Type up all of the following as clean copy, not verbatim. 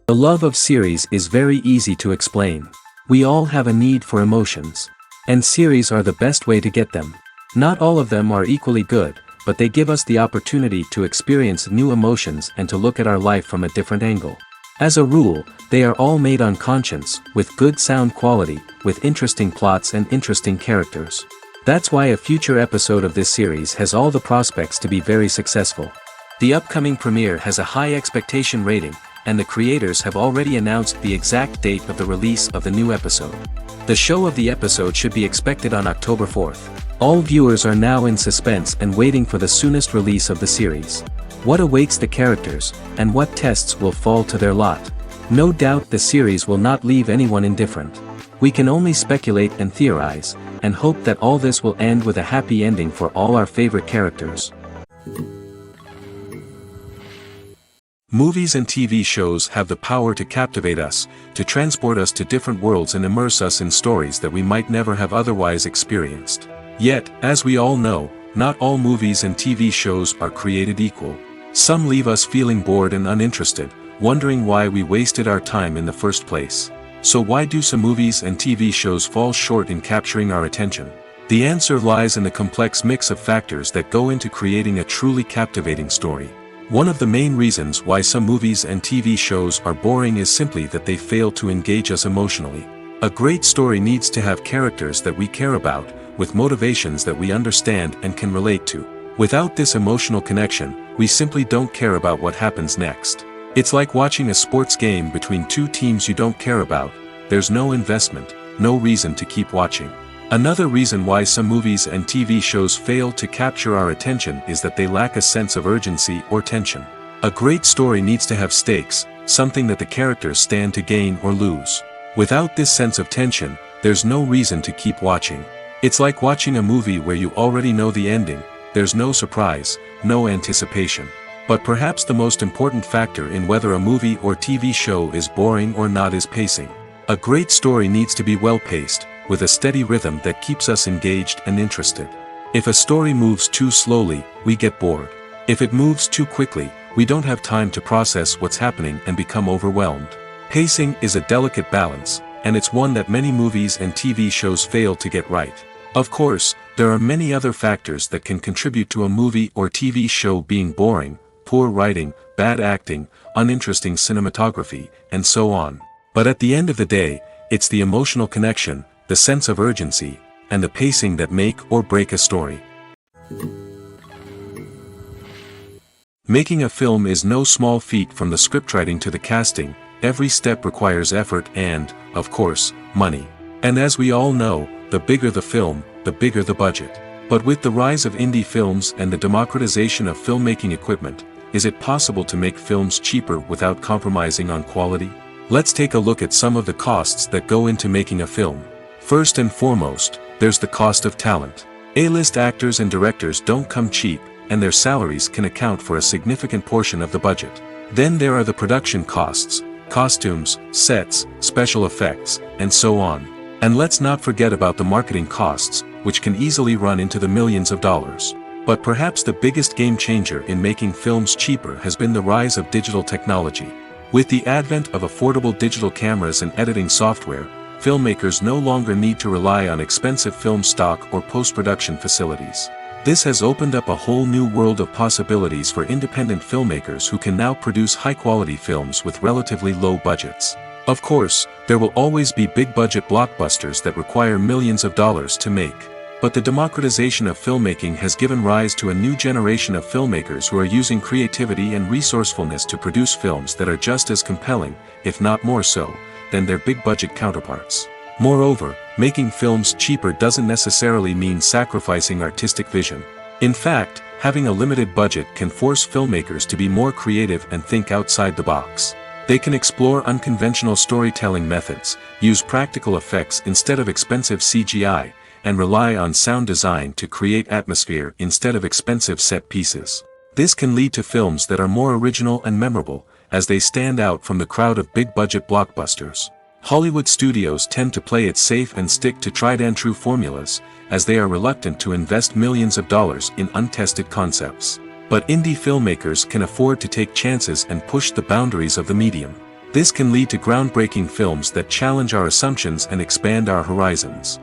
The love of series is very easy to explain. We all have a need for emotions. And series are the best way to get them. Not all of them are equally good, but they give us the opportunity to experience new emotions and to look at our life from a different angle. As a rule, they are all made on conscience, with good sound quality, with interesting plots and interesting characters. That's why a future episode of this series has all the prospects to be very successful. The upcoming premiere has a high expectation rating, and the creators have already announced the exact date of the release of the new episode. The show of the episode should be expected on October 4th. All viewers are now in suspense and waiting for the soonest release of the series. What awaits the characters, and what tests will fall to their lot? No doubt the series will not leave anyone indifferent. We can only speculate and theorize, and hope that all this will end with a happy ending for all our favorite characters. Movies and TV shows have the power to captivate us, to transport us to different worlds and immerse us in stories that we might never have otherwise experienced. Yet, as we all know, not all movies and TV shows are created equal. Some leave us feeling bored and uninterested, wondering why we wasted our time in the first place. So why do some movies and TV shows fall short in capturing our attention? The answer lies in the complex mix of factors that go into creating a truly captivating story. One of the main reasons why some movies and TV shows are boring is simply that they fail to engage us emotionally. A great story needs to have characters that we care about, with motivations that we understand and can relate to. Without this emotional connection, we simply don't care about what happens next. It's like watching a sports game between two teams you don't care about. There's no investment, no reason to keep watching. Another reason why some movies and TV shows fail to capture our attention is that they lack a sense of urgency or tension. A great story needs to have stakes, something that the characters stand to gain or lose. Without this sense of tension, there's no reason to keep watching. It's like watching a movie where you already know the ending. There's no surprise, no anticipation. But perhaps the most important factor in whether a movie or TV show is boring or not is pacing. A great story needs to be well-paced, with a steady rhythm that keeps us engaged and interested. If a story moves too slowly, we get bored. If it moves too quickly, we don't have time to process what's happening and become overwhelmed. Pacing is a delicate balance, and it's one that many movies and TV shows fail to get right. Of course, there are many other factors that can contribute to a movie or TV show being boring: poor writing, bad acting, uninteresting cinematography, and so on. But at the end of the day, it's the emotional connection, the sense of urgency, and the pacing that make or break a story. Making a film is no small feat. From the scriptwriting to the casting, every step requires effort and, of course, money. And as we all know, the bigger the film, the bigger the budget. But with the rise of indie films and the democratization of filmmaking equipment, is it possible to make films cheaper without compromising on quality? Let's take a look at some of the costs that go into making a film. First and foremost, there's the cost of talent. A-list actors and directors don't come cheap, and their salaries can account for a significant portion of the budget. Then there are the production costs, costumes, sets, special effects, and so on. And let's not forget about the marketing costs, which can easily run into the millions of dollars. But perhaps the biggest game changer in making films cheaper has been the rise of digital technology. With the advent of affordable digital cameras and editing software, filmmakers no longer need to rely on expensive film stock or post-production facilities. This has opened up a whole new world of possibilities for independent filmmakers who can now produce high-quality films with relatively low budgets. Of course, there will always be big-budget blockbusters that require millions of dollars to make. But the democratization of filmmaking has given rise to a new generation of filmmakers who are using creativity and resourcefulness to produce films that are just as compelling, if not more so, than their big-budget counterparts. Moreover, making films cheaper doesn't necessarily mean sacrificing artistic vision. In fact, having a limited budget can force filmmakers to be more creative and think outside the box. They can explore unconventional storytelling methods, use practical effects instead of expensive CGI, and rely on sound design to create atmosphere instead of expensive set pieces. This can lead to films that are more original and memorable, as they stand out from the crowd of big-budget blockbusters. Hollywood studios tend to play it safe and stick to tried-and-true formulas, as they are reluctant to invest millions of dollars in untested concepts. But indie filmmakers can afford to take chances and push the boundaries of the medium. This can lead to groundbreaking films that challenge our assumptions and expand our horizons.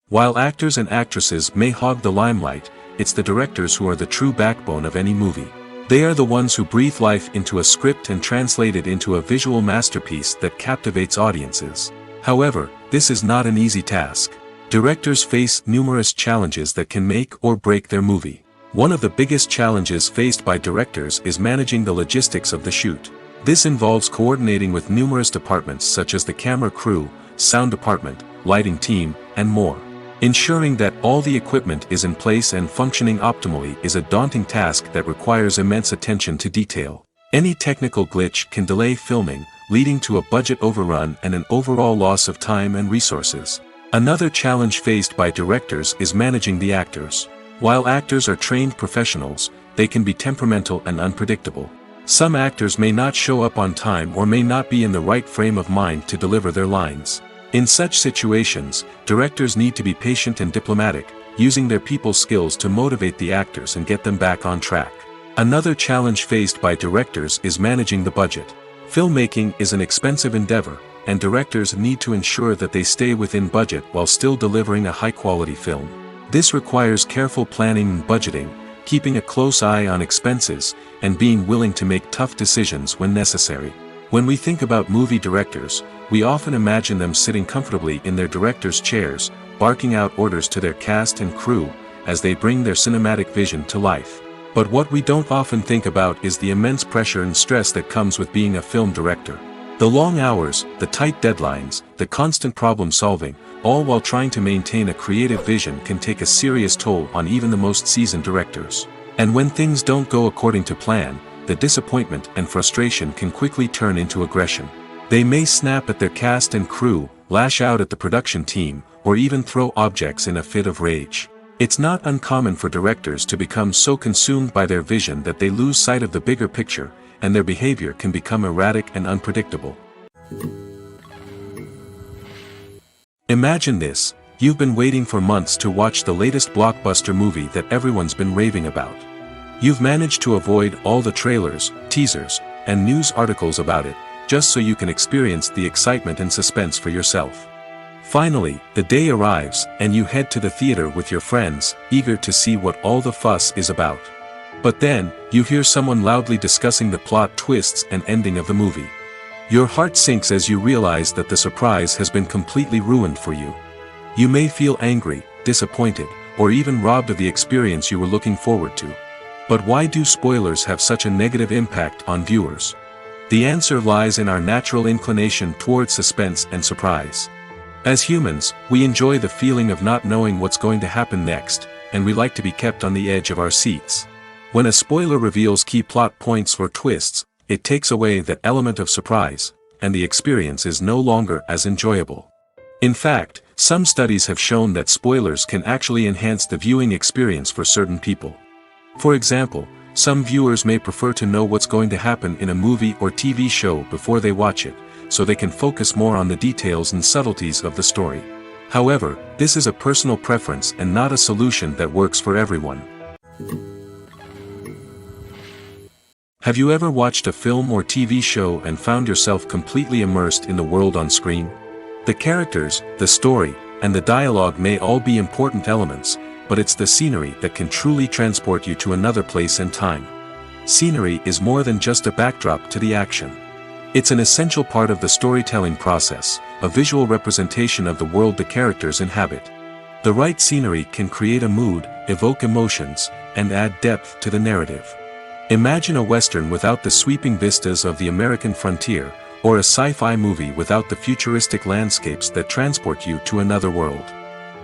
While actors and actresses may hog the limelight, it's the directors who are the true backbone of any movie. They are the ones who breathe life into a script and translate it into a visual masterpiece that captivates audiences. However, this is not an easy task. Directors face numerous challenges that can make or break their movie. One of the biggest challenges faced by directors is managing the logistics of the shoot. This involves coordinating with numerous departments such as the camera crew, sound department, lighting team, and more. Ensuring that all the equipment is in place and functioning optimally is a daunting task that requires immense attention to detail. Any technical glitch can delay filming, leading to a budget overrun and an overall loss of time and resources. Another challenge faced by directors is managing the actors. While actors are trained professionals, they can be temperamental and unpredictable. Some actors may not show up on time or may not be in the right frame of mind to deliver their lines. In such situations, directors need to be patient and diplomatic, using their people skills to motivate the actors and get them back on track. Another challenge faced by directors is managing the budget. Filmmaking is an expensive endeavor, and directors need to ensure that they stay within budget while still delivering a high-quality film. This requires careful planning and budgeting, keeping a close eye on expenses, and being willing to make tough decisions when necessary. When we think about movie directors, we often imagine them sitting comfortably in their director's chairs, barking out orders to their cast and crew, as they bring their cinematic vision to life. But what we don't often think about is the immense pressure and stress that comes with being a film director. The long hours, the tight deadlines, the constant problem solving, all while trying to maintain a creative vision can take a serious toll on even the most seasoned directors. And when things don't go according to plan, the disappointment and frustration can quickly turn into aggression. They may snap at their cast and crew, lash out at the production team, or even throw objects in a fit of rage. It's not uncommon for directors to become so consumed by their vision that they lose sight of the bigger picture, and their behavior can become erratic and unpredictable. Imagine this: you've been waiting for months to watch the latest blockbuster movie that everyone's been raving about. You've managed to avoid all the trailers, teasers, and news articles about it, just so you can experience the excitement and suspense for yourself. Finally, the day arrives, and you head to the theater with your friends, eager to see what all the fuss is about. But then, you hear someone loudly discussing the plot twists and ending of the movie. Your heart sinks as you realize that the surprise has been completely ruined for you. You may feel angry, disappointed, or even robbed of the experience you were looking forward to. But why do spoilers have such a negative impact on viewers? The answer lies in our natural inclination towards suspense and surprise. As humans, we enjoy the feeling of not knowing what's going to happen next, and we like to be kept on the edge of our seats. When a spoiler reveals key plot points or twists, it takes away that element of surprise, and the experience is no longer as enjoyable. In fact, some studies have shown that spoilers can actually enhance the viewing experience for certain people. For example, some viewers may prefer to know what's going to happen in a movie or TV show before they watch it, so they can focus more on the details and subtleties of the story. However, this is a personal preference and not a solution that works for everyone. Have you ever watched a film or TV show and found yourself completely immersed in the world on screen? The characters, the story, and the dialogue may all be important elements, but it's the scenery that can truly transport you to another place and time. Scenery is more than just a backdrop to the action. It's an essential part of the storytelling process, a visual representation of the world the characters inhabit. The right scenery can create a mood, evoke emotions, and add depth to the narrative. Imagine a Western without the sweeping vistas of the American frontier, or a sci-fi movie without the futuristic landscapes that transport you to another world.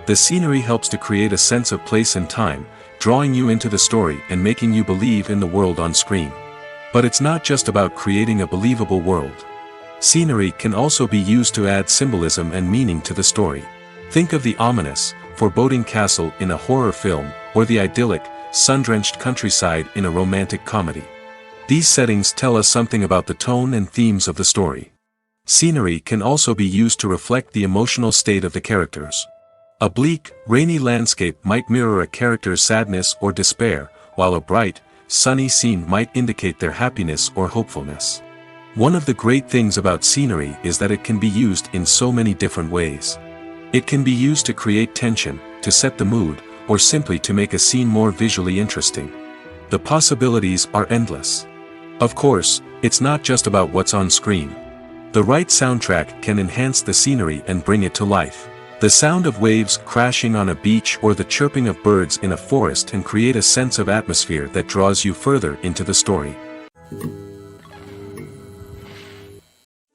The scenery helps to create a sense of place and time, drawing you into the story and making you believe in the world on screen. But it's not just about creating a believable world. Scenery can also be used to add symbolism and meaning to the story. Think of the ominous, foreboding castle in a horror film, or the idyllic, sun-drenched countryside in a romantic comedy. These settings tell us something about the tone and themes of the story. Scenery can also be used to reflect the emotional state of the characters. A bleak, rainy landscape might mirror a character's sadness or despair, while a bright, sunny scene might indicate their happiness or hopefulness. One of the great things about scenery is that it can be used in so many different ways. It can be used to create tension, to set the mood, or simply to make a scene more visually interesting. The possibilities are endless. Of course, it's not just about what's on screen. The right soundtrack can enhance the scenery and bring it to life. The sound of waves crashing on a beach or the chirping of birds in a forest can create a sense of atmosphere that draws you further into the story.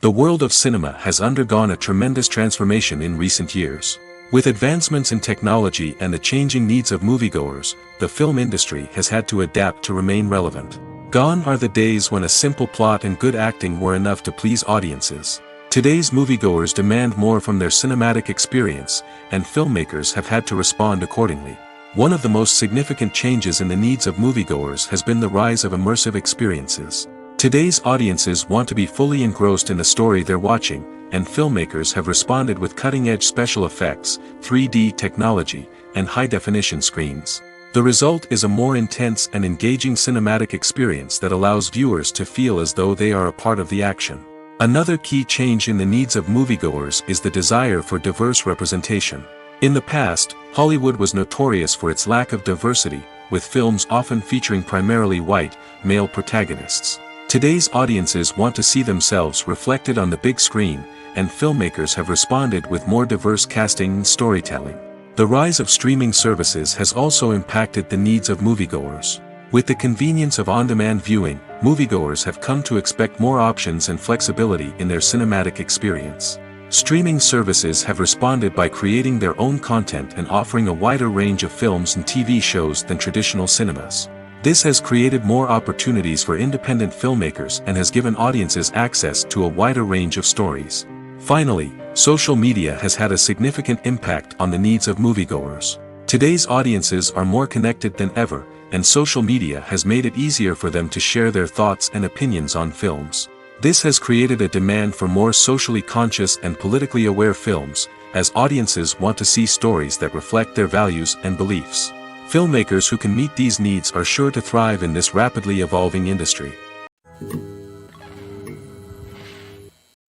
The world of cinema has undergone a tremendous transformation in recent years. With advancements in technology and the changing needs of moviegoers, the film industry has had to adapt to remain relevant. Gone are the days when a simple plot and good acting were enough to please audiences. Today's moviegoers demand more from their cinematic experience, and filmmakers have had to respond accordingly. One of the most significant changes in the needs of moviegoers has been the rise of immersive experiences. Today's audiences want to be fully engrossed in the story they're watching, and filmmakers have responded with cutting-edge special effects, 3D technology, and high-definition screens. The result is a more intense and engaging cinematic experience that allows viewers to feel as though they are a part of the action. Another key change in the needs of moviegoers is the desire for diverse representation. In the past, Hollywood was notorious for its lack of diversity, with films often featuring primarily white, male protagonists. Today's audiences want to see themselves reflected on the big screen, and filmmakers have responded with more diverse casting and storytelling. The rise of streaming services has also impacted the needs of moviegoers. With the convenience of on-demand viewing, moviegoers have come to expect more options and flexibility in their cinematic experience. Streaming services have responded by creating their own content and offering a wider range of films and TV shows than traditional cinemas. This has created more opportunities for independent filmmakers and has given audiences access to a wider range of stories. Finally, social media has had a significant impact on the needs of moviegoers. Today's audiences are more connected than ever, and social media has made it easier for them to share their thoughts and opinions on films. This has created a demand for more socially conscious and politically aware films, as audiences want to see stories that reflect their values and beliefs. Filmmakers who can meet these needs are sure to thrive in this rapidly evolving industry.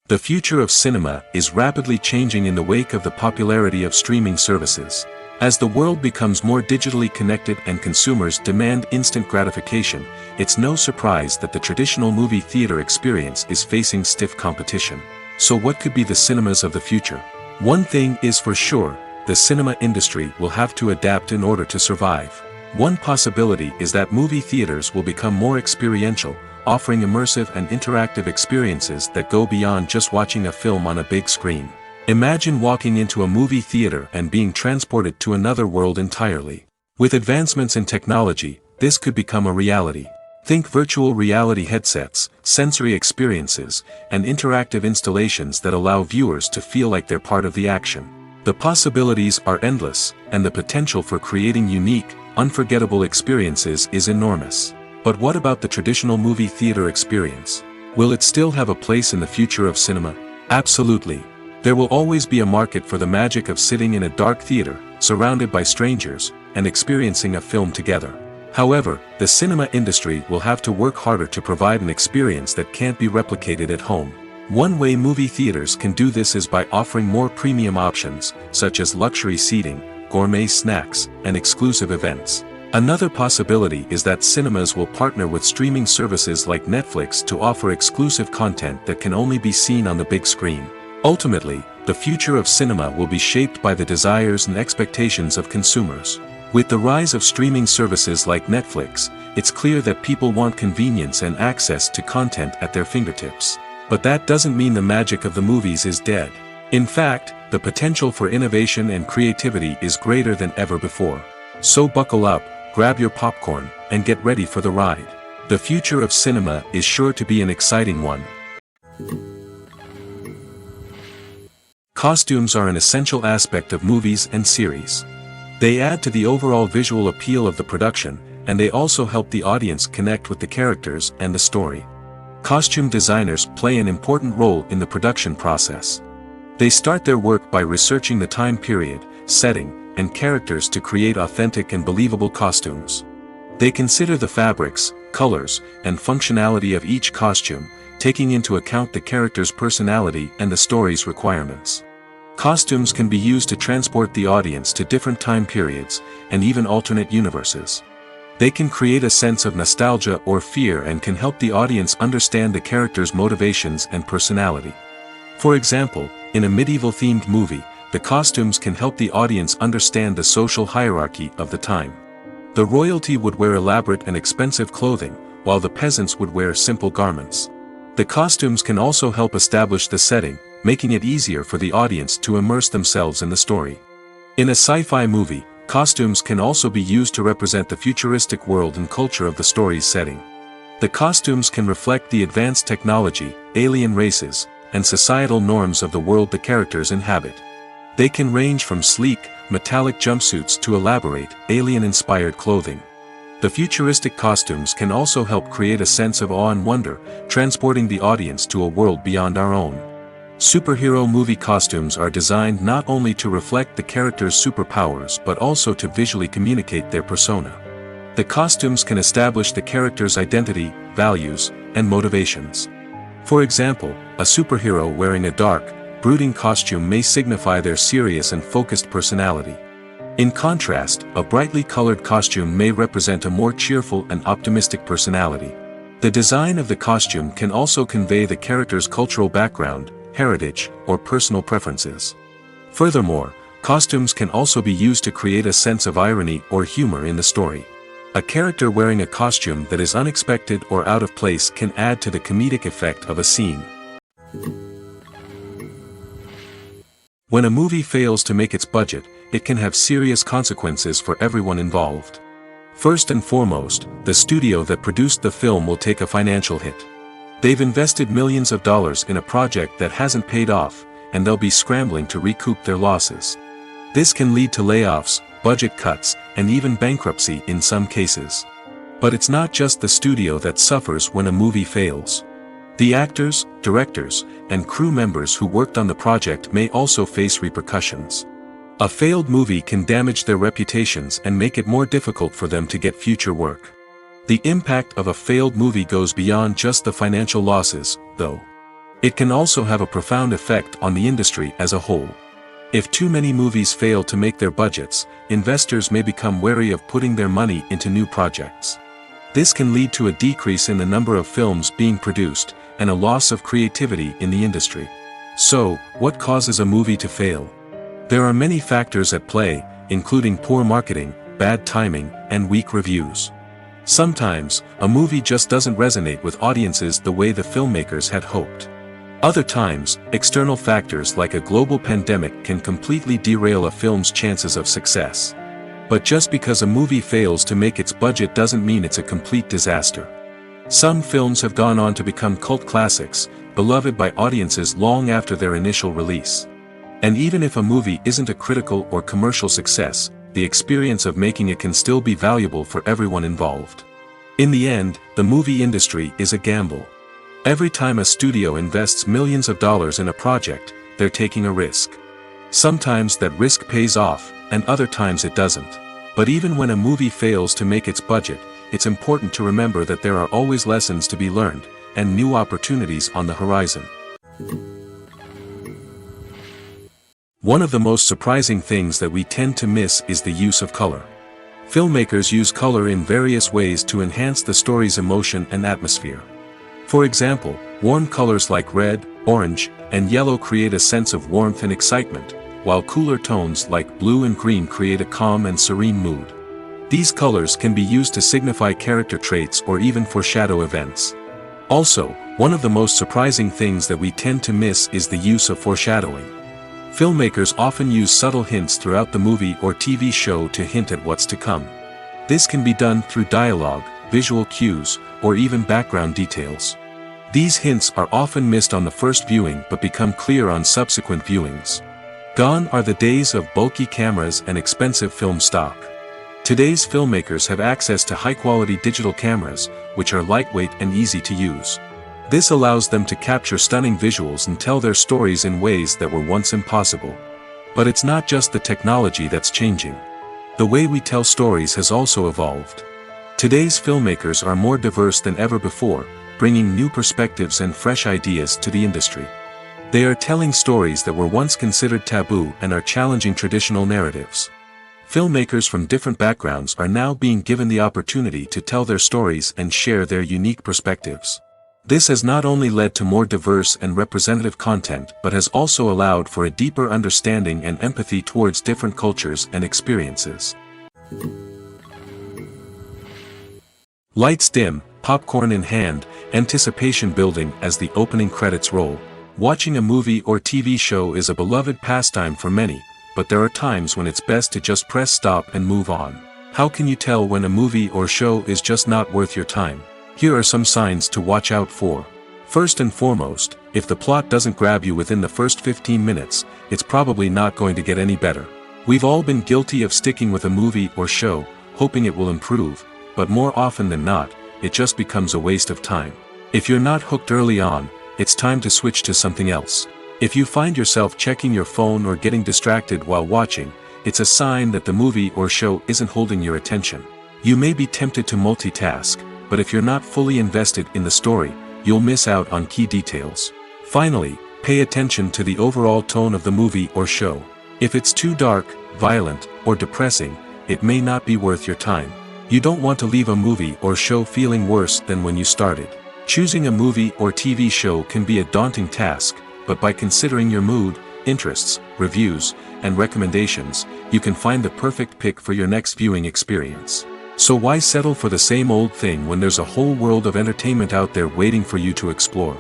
The future of cinema is rapidly changing in the wake of the popularity of streaming services. As the world becomes more digitally connected and consumers demand instant gratification, it's no surprise that the traditional movie theater experience is facing stiff competition. So what could be the cinemas of the future? One thing is for sure, the cinema industry will have to adapt in order to survive. One possibility is that movie theaters will become more experiential, offering immersive and interactive experiences that go beyond just watching a film on a big screen. Imagine walking into a movie theater and being transported to another world entirely. With advancements in technology, this could become a reality. Think virtual reality headsets, sensory experiences, and interactive installations that allow viewers to feel like they're part of the action. The possibilities are endless, and the potential for creating unique, unforgettable experiences is enormous. But what about the traditional movie theater experience? Will it still have a place in the future of cinema? Absolutely. There will always be a market for the magic of sitting in a dark theater, surrounded by strangers, and experiencing a film together. However, the cinema industry will have to work harder to provide an experience that can't be replicated at home. One way movie theaters can do this is by offering more premium options, such as luxury seating, gourmet snacks, and exclusive events. Another possibility is that cinemas will partner with streaming services like Netflix to offer exclusive content that can only be seen on the big screen. Ultimately, the future of cinema will be shaped by the desires and expectations of consumers. With the rise of streaming services like Netflix, it's clear that people want convenience and access to content at their fingertips. But that doesn't mean the magic of the movies is dead. In fact, the potential for innovation and creativity is greater than ever before. So buckle up, grab your popcorn, and get ready for the ride. The future of cinema is sure to be an exciting one. Costumes are an essential aspect of movies and series. They add to the overall visual appeal of the production, and they also help the audience connect with the characters and the story. Costume designers play an important role in the production process. They start their work by researching the time period, setting, and characters to create authentic and believable costumes. They consider the fabrics, colors, and functionality of each costume, taking into account the character's personality and the story's requirements. Costumes can be used to transport the audience to different time periods, and even alternate universes. They can create a sense of nostalgia or fear and can help the audience understand the character's motivations and personality. For example, in a medieval-themed movie, the costumes can help the audience understand the social hierarchy of the time. The royalty would wear elaborate and expensive clothing, while the peasants would wear simple garments. The costumes can also help establish the setting, making it easier for the audience to immerse themselves in the story. In a sci-fi movie, costumes can also be used to represent the futuristic world and culture of the story's setting. The costumes can reflect the advanced technology, alien races, and societal norms of the world the characters inhabit. They can range from sleek, metallic jumpsuits to elaborate, alien-inspired clothing. The futuristic costumes can also help create a sense of awe and wonder, transporting the audience to a world beyond our own. Superhero movie costumes are designed not only to reflect the character's superpowers but also to visually communicate their persona. The costumes can establish the character's identity, values, and motivations. For example, a superhero wearing a dark, brooding costume may signify their serious and focused personality. In contrast, a brightly colored costume may represent a more cheerful and optimistic personality. The design of the costume can also convey the character's cultural background, heritage, or personal preferences. Furthermore, costumes can also be used to create a sense of irony or humor in the story. A character wearing a costume that is unexpected or out of place can add to the comedic effect of a scene. When a movie fails to make its budget, it can have serious consequences for everyone involved. First and foremost, the studio that produced the film will take a financial hit. They've invested millions of dollars in a project that hasn't paid off, and they'll be scrambling to recoup their losses. This can lead to layoffs, budget cuts, and even bankruptcy in some cases. But it's not just the studio that suffers when a movie fails. The actors, directors, and crew members who worked on the project may also face repercussions. A failed movie can damage their reputations and make it more difficult for them to get future work. The impact of a failed movie goes beyond just the financial losses, though. It can also have a profound effect on the industry as a whole. If too many movies fail to make their budgets, investors may become wary of putting their money into new projects. This can lead to a decrease in the number of films being produced, and a loss of creativity in the industry. So, what causes a movie to fail? There are many factors at play, including poor marketing, bad timing, and weak reviews. Sometimes, a movie just doesn't resonate with audiences the way the filmmakers had hoped. Other times, external factors like a global pandemic can completely derail a film's chances of success. But just because a movie fails to make its budget doesn't mean it's a complete disaster. Some films have gone on to become cult classics, beloved by audiences long after their initial release. And even if a movie isn't a critical or commercial success, the experience of making it can still be valuable for everyone involved. In the end, the movie industry is a gamble. Every time a studio invests millions of dollars in a project, they're taking a risk. Sometimes that risk pays off, and other times it doesn't. But even when a movie fails to make its budget, it's important to remember that there are always lessons to be learned, and new opportunities on the horizon. One of the most surprising things that we tend to miss is the use of color. Filmmakers use color in various ways to enhance the story's emotion and atmosphere. For example, warm colors like red, orange, and yellow create a sense of warmth and excitement, while cooler tones like blue and green create a calm and serene mood. These colors can be used to signify character traits or even foreshadow events. Also, one of the most surprising things that we tend to miss is the use of foreshadowing. Filmmakers often use subtle hints throughout the movie or TV show to hint at what's to come. This can be done through dialogue, visual cues, or even background details. These hints are often missed on the first viewing but become clear on subsequent viewings. Gone are the days of bulky cameras and expensive film stock. Today's filmmakers have access to high-quality digital cameras, which are lightweight and easy to use. This allows them to capture stunning visuals and tell their stories in ways that were once impossible. But it's not just the technology that's changing. The way we tell stories has also evolved. Today's filmmakers are more diverse than ever before, bringing new perspectives and fresh ideas to the industry. They are telling stories that were once considered taboo and are challenging traditional narratives. Filmmakers from different backgrounds are now being given the opportunity to tell their stories and share their unique perspectives. This has not only led to more diverse and representative content but has also allowed for a deeper understanding and empathy towards different cultures and experiences. Lights dim, popcorn in hand, anticipation building as the opening credits roll. Watching a movie or TV show is a beloved pastime for many, but there are times when it's best to just press stop and move on. How can you tell when a movie or show is just not worth your time? Here are some signs to watch out for. First and foremost, if the plot doesn't grab you within the first 15 minutes, it's probably not going to get any better. We've all been guilty of sticking with a movie or show, hoping it will improve, but more often than not, it just becomes a waste of time. If you're not hooked early on, it's time to switch to something else. If you find yourself checking your phone or getting distracted while watching, it's a sign that the movie or show isn't holding your attention. You may be tempted to multitask, but if you're not fully invested in the story, you'll miss out on key details. Finally, pay attention to the overall tone of the movie or show. If it's too dark, violent, or depressing, it may not be worth your time. You don't want to leave a movie or show feeling worse than when you started. Choosing a movie or TV show can be a daunting task, but by considering your mood, interests, reviews, and recommendations, you can find the perfect pick for your next viewing experience. So why settle for the same old thing when there's a whole world of entertainment out there waiting for you to explore?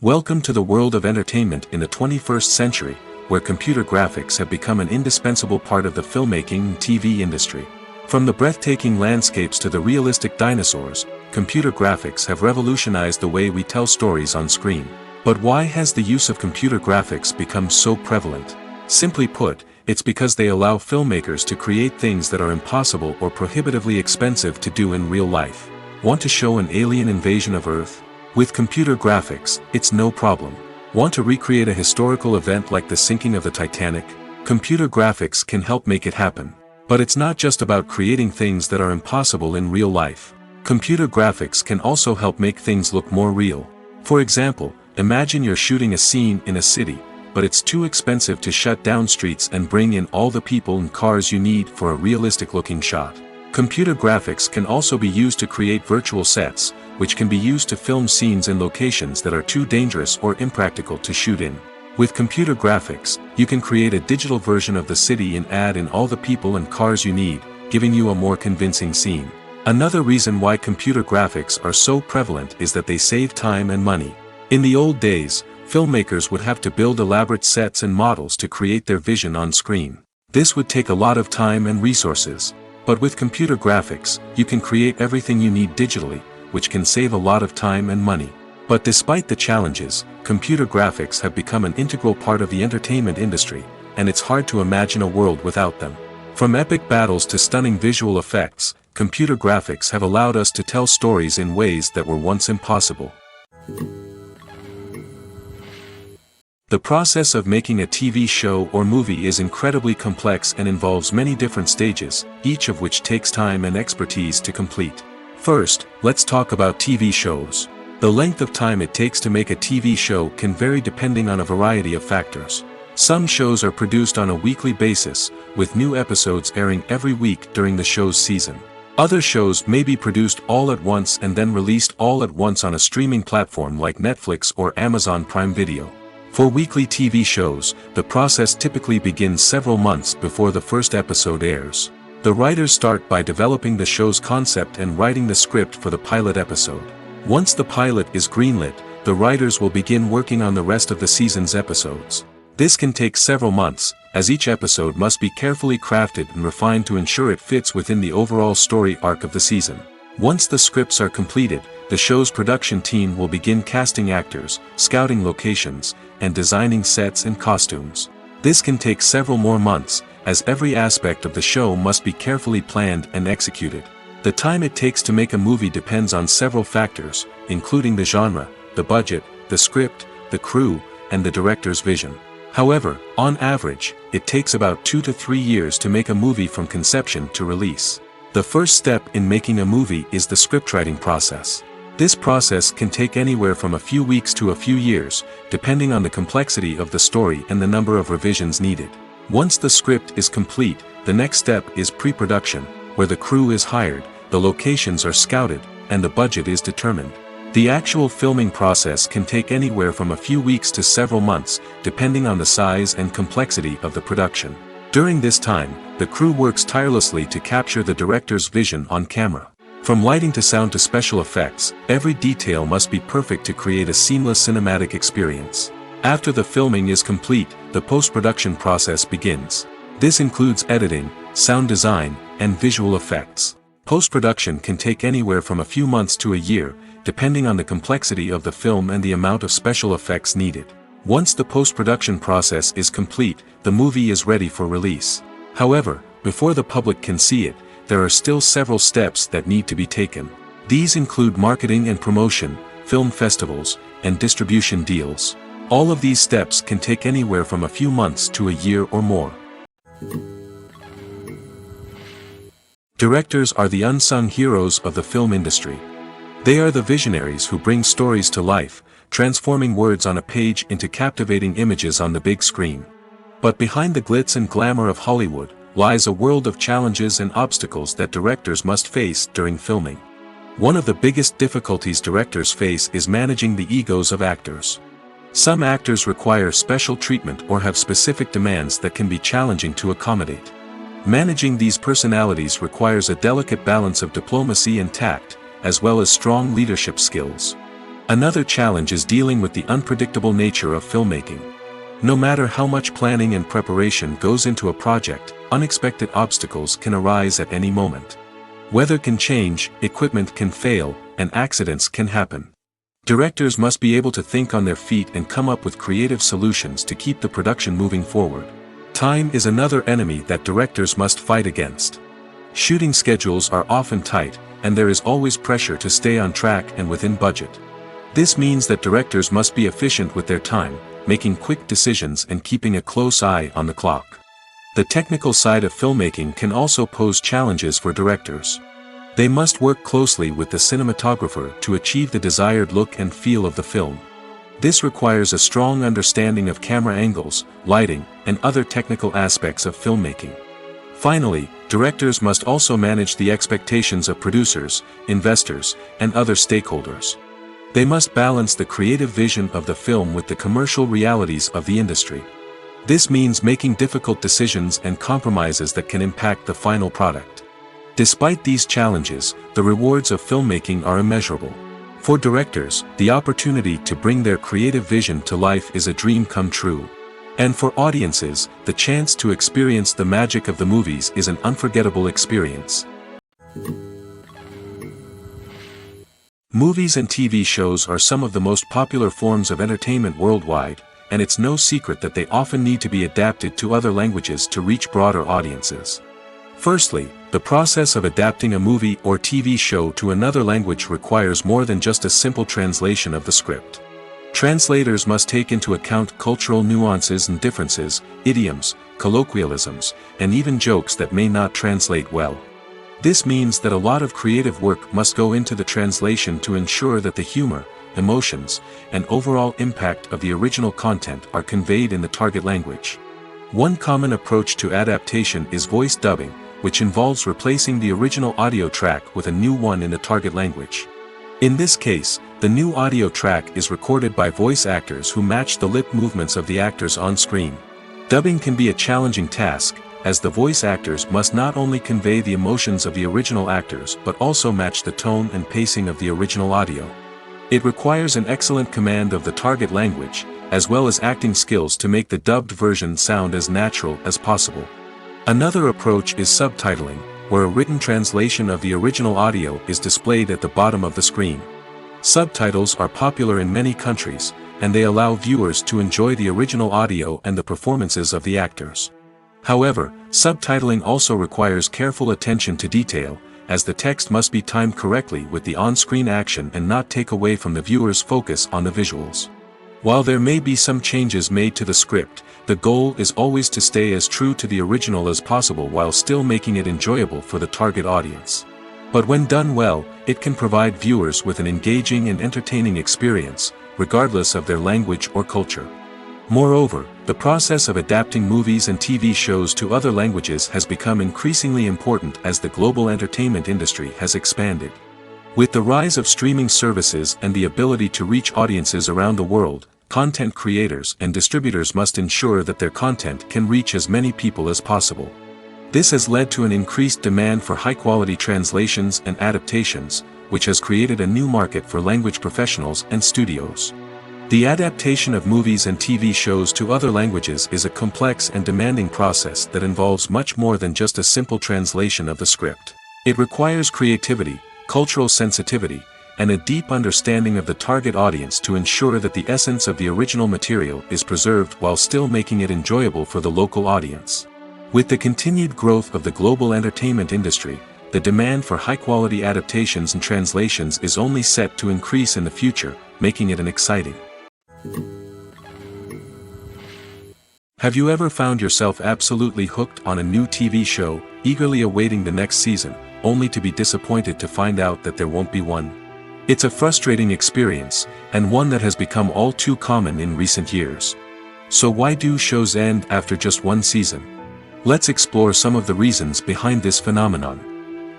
Welcome to the world of entertainment in the 21st century, where computer graphics have become an indispensable part of the filmmaking and TV industry. From the breathtaking landscapes to the realistic dinosaurs, computer graphics have revolutionized the way we tell stories on screen. But why has the use of computer graphics become so prevalent? Simply put, it's because they allow filmmakers to create things that are impossible or prohibitively expensive to do in real life. Want to show an alien invasion of Earth? With computer graphics, it's no problem. Want to recreate a historical event like the sinking of the Titanic? Computer graphics can help make it happen. But it's not just about creating things that are impossible in real life. Computer graphics can also help make things look more real. For example, imagine you're shooting a scene in a city, but it's too expensive to shut down streets and bring in all the people and cars you need for a realistic-looking shot. Computer graphics can also be used to create virtual sets, which can be used to film scenes in locations that are too dangerous or impractical to shoot in. With computer graphics, you can create a digital version of the city and add in all the people and cars you need, giving you a more convincing scene. Another reason why computer graphics are so prevalent is that they save time and money. In the old days, filmmakers would have to build elaborate sets and models to create their vision on screen. This would take a lot of time and resources. But with computer graphics, you can create everything you need digitally, which can save a lot of time and money. But despite the challenges, computer graphics have become an integral part of the entertainment industry, and it's hard to imagine a world without them. From epic battles to stunning visual effects, computer graphics have allowed us to tell stories in ways that were once impossible. The process of making a TV show or movie is incredibly complex and involves many different stages, each of which takes time and expertise to complete. First, let's talk about TV shows. The length of time it takes to make a TV show can vary depending on a variety of factors. Some shows are produced on a weekly basis, with new episodes airing every week during the show's season. Other shows may be produced all at once and then released all at once on a streaming platform like Netflix or Amazon Prime Video. For weekly TV shows, the process typically begins several months before the first episode airs. The writers start by developing the show's concept and writing the script for the pilot episode. Once the pilot is greenlit, the writers will begin working on the rest of the season's episodes. This can take several months, as each episode must be carefully crafted and refined to ensure it fits within the overall story arc of the season. Once the scripts are completed, the show's production team will begin casting actors, scouting locations, and designing sets and costumes. This can take several more months, as every aspect of the show must be carefully planned and executed. The time it takes to make a movie depends on several factors, including the genre, the budget, the script, the crew, and the director's vision. However, on average, it takes about 2 to 3 years to make a movie from conception to release. The first step in making a movie is the scriptwriting process. This process can take anywhere from a few weeks to a few years, depending on the complexity of the story and the number of revisions needed. Once the script is complete, the next step is pre-production, where the crew is hired, the locations are scouted, and the budget is determined. The actual filming process can take anywhere from a few weeks to several months, depending on the size and complexity of the production. During this time, the crew works tirelessly to capture the director's vision on camera. From lighting to sound to special effects, every detail must be perfect to create a seamless cinematic experience. After the filming is complete, the post-production process begins. This includes editing, sound design, and visual effects. Post-production can take anywhere from a few months to a year, depending on the complexity of the film and the amount of special effects needed. Once the post-production process is complete, the movie is ready for release. However, before the public can see it, there are still several steps that need to be taken. These include marketing and promotion, film festivals, and distribution deals. All of these steps can take anywhere from a few months to a year or more. Directors are the unsung heroes of the film industry. They are the visionaries who bring stories to life, transforming words on a page into captivating images on the big screen. But behind the glitz and glamour of Hollywood lies a world of challenges and obstacles that directors must face during filming. One of the biggest difficulties directors face is managing the egos of actors. Some actors require special treatment or have specific demands that can be challenging to accommodate. Managing these personalities requires a delicate balance of diplomacy and tact, as well as strong leadership skills. Another challenge is dealing with the unpredictable nature of filmmaking. No matter how much planning and preparation goes into a project, unexpected obstacles can arise at any moment. Weather can change, equipment can fail, and accidents can happen. Directors must be able to think on their feet and come up with creative solutions to keep the production moving forward. Time is another enemy that directors must fight against. Shooting schedules are often tight, and there is always pressure to stay on track and within budget. This means that directors must be efficient with their time, making quick decisions and keeping a close eye on the clock. The technical side of filmmaking can also pose challenges for directors. They must work closely with the cinematographer to achieve the desired look and feel of the film. This requires a strong understanding of camera angles, lighting, and other technical aspects of filmmaking. Finally, directors must also manage the expectations of producers, investors, and other stakeholders. They must balance the creative vision of the film with the commercial realities of the industry. This means making difficult decisions and compromises that can impact the final product. Despite these challenges, the rewards of filmmaking are immeasurable. For directors, the opportunity to bring their creative vision to life is a dream come true. And for audiences, the chance to experience the magic of the movies is an unforgettable experience. Movies and TV shows are some of the most popular forms of entertainment worldwide, and it's no secret that they often need to be adapted to other languages to reach broader audiences. Firstly, the process of adapting a movie or TV show to another language requires more than just a simple translation of the script. Translators must take into account cultural nuances and differences, idioms, colloquialisms, and even jokes that may not translate well. This means that a lot of creative work must go into the translation to ensure that the humor, emotions, and overall impact of the original content are conveyed in the target language. One common approach to adaptation is voice dubbing, which involves replacing the original audio track with a new one in the target language. In this case, the new audio track is recorded by voice actors who match the lip movements of the actors on screen. Dubbing can be a challenging task, as the voice actors must not only convey the emotions of the original actors but also match the tone and pacing of the original audio. It requires an excellent command of the target language, as well as acting skills to make the dubbed version sound as natural as possible. Another approach is subtitling, where a written translation of the original audio is displayed at the bottom of the screen. Subtitles are popular in many countries, and they allow viewers to enjoy the original audio and the performances of the actors. However, subtitling also requires careful attention to detail, as the text must be timed correctly with the on-screen action and not take away from the viewer's focus on the visuals. While there may be some changes made to the script, The goal is always to stay as true to the original as possible while still making it enjoyable for the target audience. But when done well, it can provide viewers with an engaging and entertaining experience, regardless of their language or culture. Moreover, the process of adapting movies and TV shows to other languages has become increasingly important as the global entertainment industry has expanded. With the rise of streaming services and the ability to reach audiences around the world, content creators and distributors must ensure that their content can reach as many people as possible. This has led to an increased demand for high-quality translations and adaptations, which has created a new market for language professionals and studios. The adaptation of movies and TV shows to other languages is a complex and demanding process that involves much more than just a simple translation of the script. It requires creativity, cultural sensitivity, and a deep understanding of the target audience to ensure that the essence of the original material is preserved while still making it enjoyable for the local audience. With the continued growth of the global entertainment industry, the demand for high-quality adaptations and translations is only set to increase in the future, making it an exciting. Have you ever found yourself absolutely hooked on a new TV show, eagerly awaiting the next season, only to be disappointed to find out that there won't be one? It's a frustrating experience, and one that has become all too common in recent years. So why do shows end after just one season? Let's explore some of the reasons behind this phenomenon.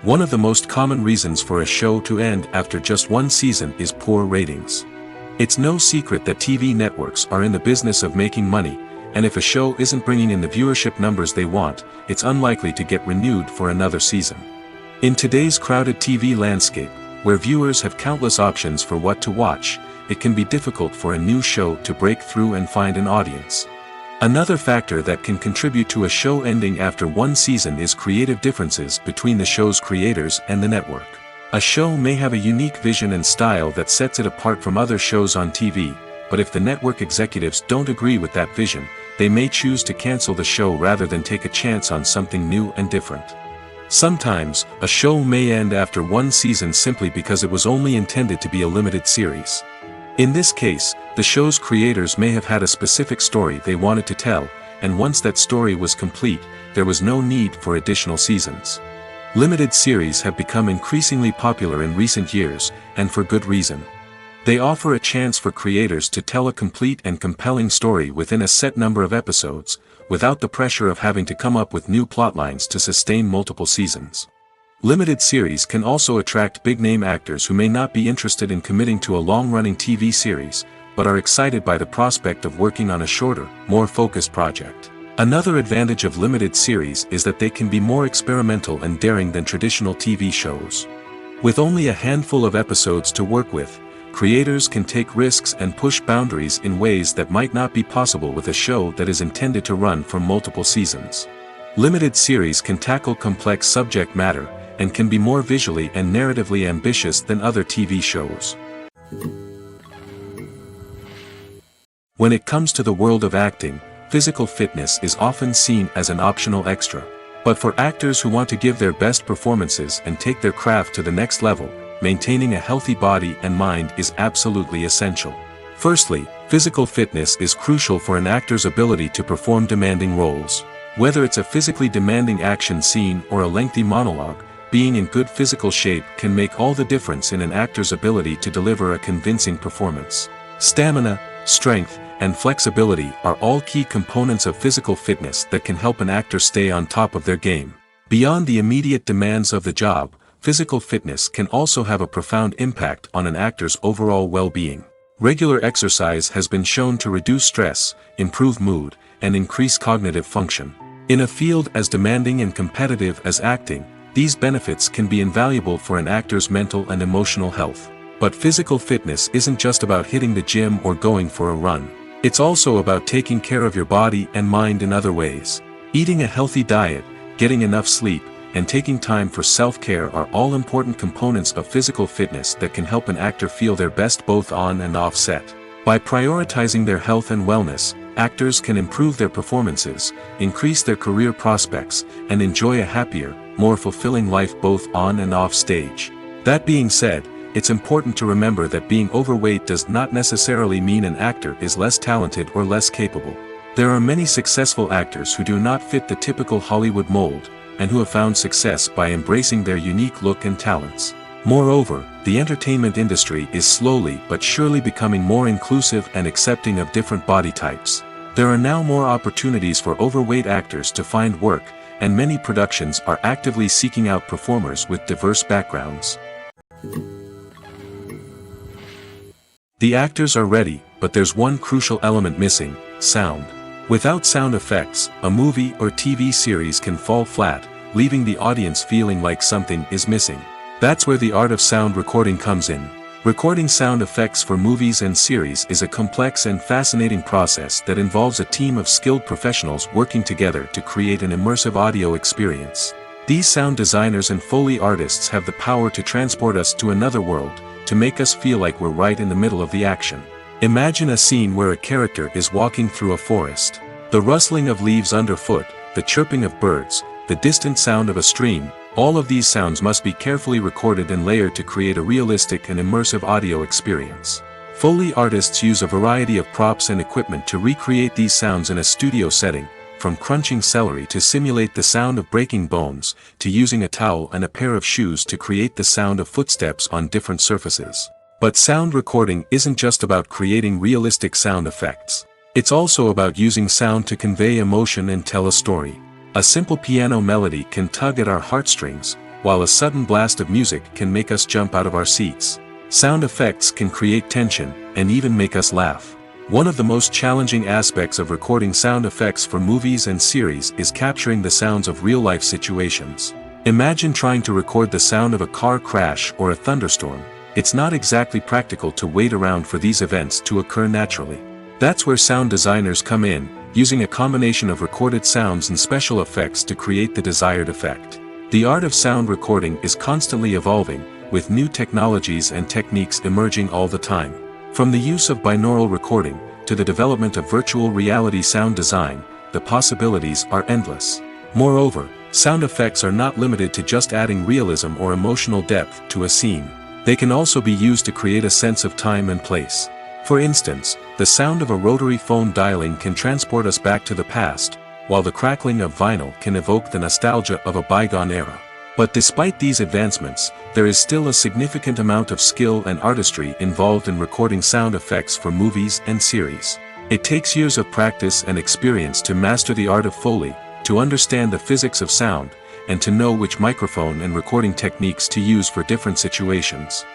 One of the most common reasons for a show to end after just one season is poor ratings. It's no secret that TV networks are in the business of making money, and if a show isn't bringing in the viewership numbers they want, it's unlikely to get renewed for another season. In today's crowded TV landscape, where viewers have countless options for what to watch, it can be difficult for a new show to break through and find an audience. Another factor that can contribute to a show ending after one season is creative differences between the show's creators and the network. A show may have a unique vision and style that sets it apart from other shows on TV, but if the network executives don't agree with that vision, they may choose to cancel the show rather than take a chance on something new and different. Sometimes, a show may end after one season simply because it was only intended to be a limited series. In this case, the show's creators may have had a specific story they wanted to tell, and once that story was complete, there was no need for additional seasons. Limited series have become increasingly popular in recent years, and for good reason. They offer a chance for creators to tell a complete and compelling story within a set number of episodes, without the pressure of having to come up with new plotlines to sustain multiple seasons. Limited series can also attract big-name actors who may not be interested in committing to a long-running TV series, but are excited by the prospect of working on a shorter, more focused project. Another advantage of limited series is that they can be more experimental and daring than traditional TV shows. With only a handful of episodes to work with, creators can take risks and push boundaries in ways that might not be possible with a show that is intended to run for multiple seasons. Limited series can tackle complex subject matter, and can be more visually and narratively ambitious than other TV shows. When it comes to the world of acting, physical fitness is often seen as an optional extra. But for actors who want to give their best performances and take their craft to the next level, maintaining a healthy body and mind is absolutely essential. Firstly, physical fitness is crucial for an actor's ability to perform demanding roles. Whether it's a physically demanding action scene or a lengthy monologue, being in good physical shape can make all the difference in an actor's ability to deliver a convincing performance. Stamina, strength, and flexibility are all key components of physical fitness that can help an actor stay on top of their game. Beyond the immediate demands of the job, physical fitness can also have a profound impact on an actor's overall well-being. Regular exercise has been shown to reduce stress, improve mood, and increase cognitive function. In a field as demanding and competitive as acting, these benefits can be invaluable for an actor's mental and emotional health. But physical fitness isn't just about hitting the gym or going for a run. It's also about taking care of your body and mind in other ways. Eating a healthy diet, getting enough sleep, and taking time for self-care are all important components of physical fitness that can help an actor feel their best both on and off set. By prioritizing their health and wellness, actors can improve their performances, increase their career prospects, and enjoy a happier, more fulfilling life both on and off stage. That being said, it's important to remember that being overweight does not necessarily mean an actor is less talented or less capable. There are many successful actors who do not fit the typical Hollywood mold, and who have found success by embracing their unique look and talents. Moreover, the entertainment industry is slowly but surely becoming more inclusive and accepting of different body types. There are now more opportunities for overweight actors to find work, and many productions are actively seeking out performers with diverse backgrounds. The actors are ready, but there's one crucial element missing: sound. Without sound effects, a movie or TV series can fall flat, leaving the audience feeling like something is missing. That's where the art of sound recording comes in. Recording sound effects for movies and series is a complex and fascinating process that involves a team of skilled professionals working together to create an immersive audio experience. These sound designers and Foley artists have the power to transport us to another world, to make us feel like we're right in the middle of the action. Imagine a scene where a character is walking through a forest. The rustling of leaves underfoot, the chirping of birds, the distant sound of a stream, all of these sounds must be carefully recorded and layered to create a realistic and immersive audio experience. Foley artists use a variety of props and equipment to recreate these sounds in a studio setting, from crunching celery to simulate the sound of breaking bones, to using a towel and a pair of shoes to create the sound of footsteps on different surfaces. But sound recording isn't just about creating realistic sound effects. It's also about using sound to convey emotion and tell a story. A simple piano melody can tug at our heartstrings, while a sudden blast of music can make us jump out of our seats. Sound effects can create tension, and even make us laugh. One of the most challenging aspects of recording sound effects for movies and series is capturing the sounds of real-life situations. Imagine trying to record the sound of a car crash or a thunderstorm. It's not exactly practical to wait around for these events to occur naturally. That's where sound designers come in, using a combination of recorded sounds and special effects to create the desired effect. The art of sound recording is constantly evolving, with new technologies and techniques emerging all the time. From the use of binaural recording, to the development of virtual reality sound design, the possibilities are endless. Moreover, sound effects are not limited to just adding realism or emotional depth to a scene. They can also be used to create a sense of time and place. For instance, the sound of a rotary phone dialing can transport us back to the past, while the crackling of vinyl can evoke the nostalgia of a bygone era. But despite these advancements, there is still a significant amount of skill and artistry involved in recording sound effects for movies and series. It takes years of practice and experience to master the art of Foley, to understand the physics of sound, and to know which microphone and recording techniques to use for different situations.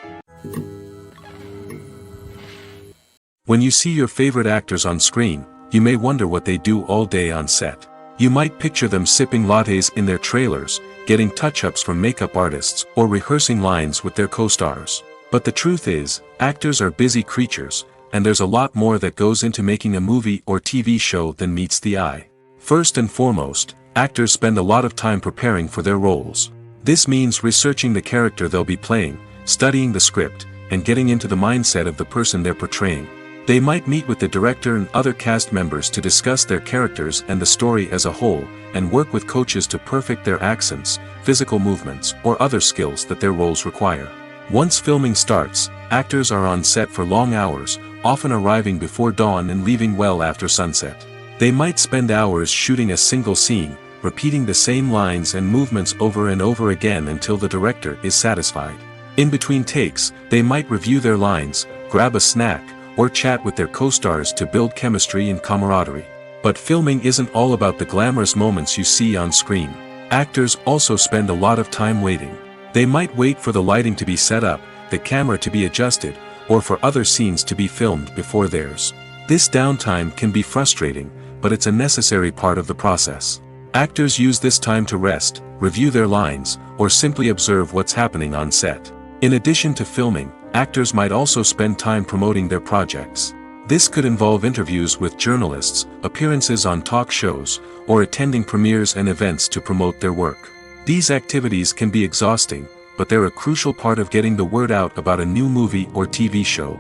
When you see your favorite actors on screen, you may wonder what they do all day on set. You might picture them sipping lattes in their trailers, getting touch-ups from makeup artists, or rehearsing lines with their co-stars. But the truth is, actors are busy creatures, and there's a lot more that goes into making a movie or TV show than meets the eye. First and foremost, actors spend a lot of time preparing for their roles. This means researching the character they'll be playing, studying the script, and getting into the mindset of the person they're portraying. They might meet with the director and other cast members to discuss their characters and the story as a whole, and work with coaches to perfect their accents, physical movements, or other skills that their roles require. Once filming starts, actors are on set for long hours, often arriving before dawn and leaving well after sunset. They might spend hours shooting a single scene, repeating the same lines and movements over and over again until the director is satisfied. In between takes, they might review their lines, grab a snack, or chat with their co-stars to build chemistry and camaraderie. But filming isn't all about the glamorous moments you see on screen. Actors also spend a lot of time waiting. They might wait for the lighting to be set up, the camera to be adjusted, or for other scenes to be filmed before theirs. This downtime can be frustrating, but it's a necessary part of the process. Actors use this time to rest, review their lines, or simply observe what's happening on set. In addition to filming, actors might also spend time promoting their projects. This could involve interviews with journalists, appearances on talk shows, or attending premieres and events to promote their work. These activities can be exhausting, but they're a crucial part of getting the word out about a new movie or TV show.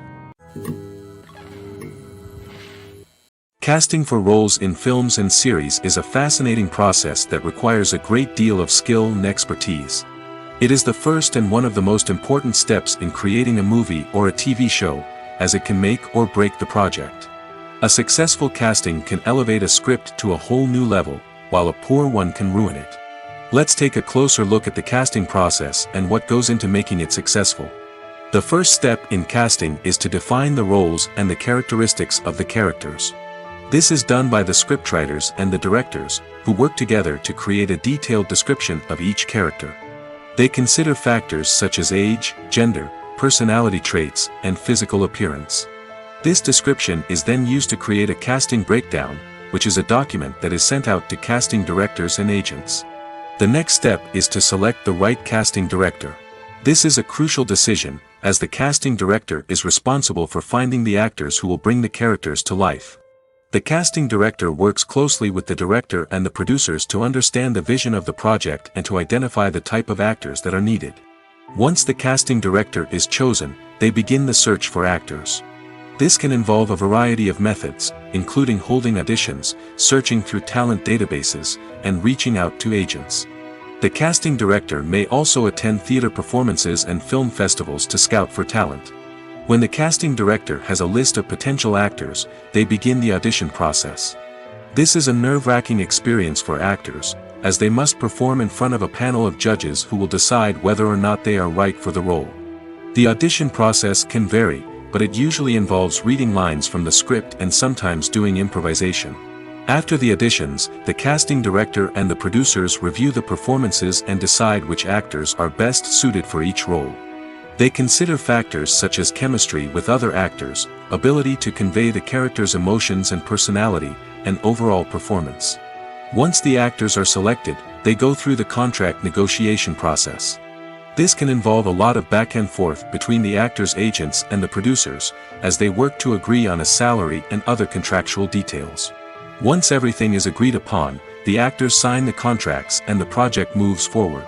Casting for roles in films and series is a fascinating process that requires a great deal of skill and expertise. It is the first and one of the most important steps in creating a movie or a TV show, as it can make or break the project. A successful casting can elevate a script to a whole new level, while a poor one can ruin it. Let's take a closer look at the casting process and what goes into making it successful. The first step in casting is to define the roles and the characteristics of the characters. This is done by the scriptwriters and the directors, who work together to create a detailed description of each character. They consider factors such as age, gender, personality traits, and physical appearance. This description is then used to create a casting breakdown, which is a document that is sent out to casting directors and agents. The next step is to select the right casting director. This is a crucial decision, as the casting director is responsible for finding the actors who will bring the characters to life. The casting director works closely with the director and the producers to understand the vision of the project and to identify the type of actors that are needed. Once the casting director is chosen, they begin the search for actors. This can involve a variety of methods, including holding auditions, searching through talent databases, and reaching out to agents. The casting director may also attend theater performances and film festivals to scout for talent. When the casting director has a list of potential actors, they begin the audition process. This is a nerve-wracking experience for actors, as they must perform in front of a panel of judges who will decide whether or not they are right for the role. The audition process can vary, but it usually involves reading lines from the script and sometimes doing improvisation. After the auditions, the casting director and the producers review the performances and decide which actors are best suited for each role. They consider factors such as chemistry with other actors, ability to convey the character's emotions and personality, and overall performance. Once the actors are selected, they go through the contract negotiation process. This can involve a lot of back and forth between the actors' agents and the producers, as they work to agree on a salary and other contractual details. Once everything is agreed upon, the actors sign the contracts and the project moves forward.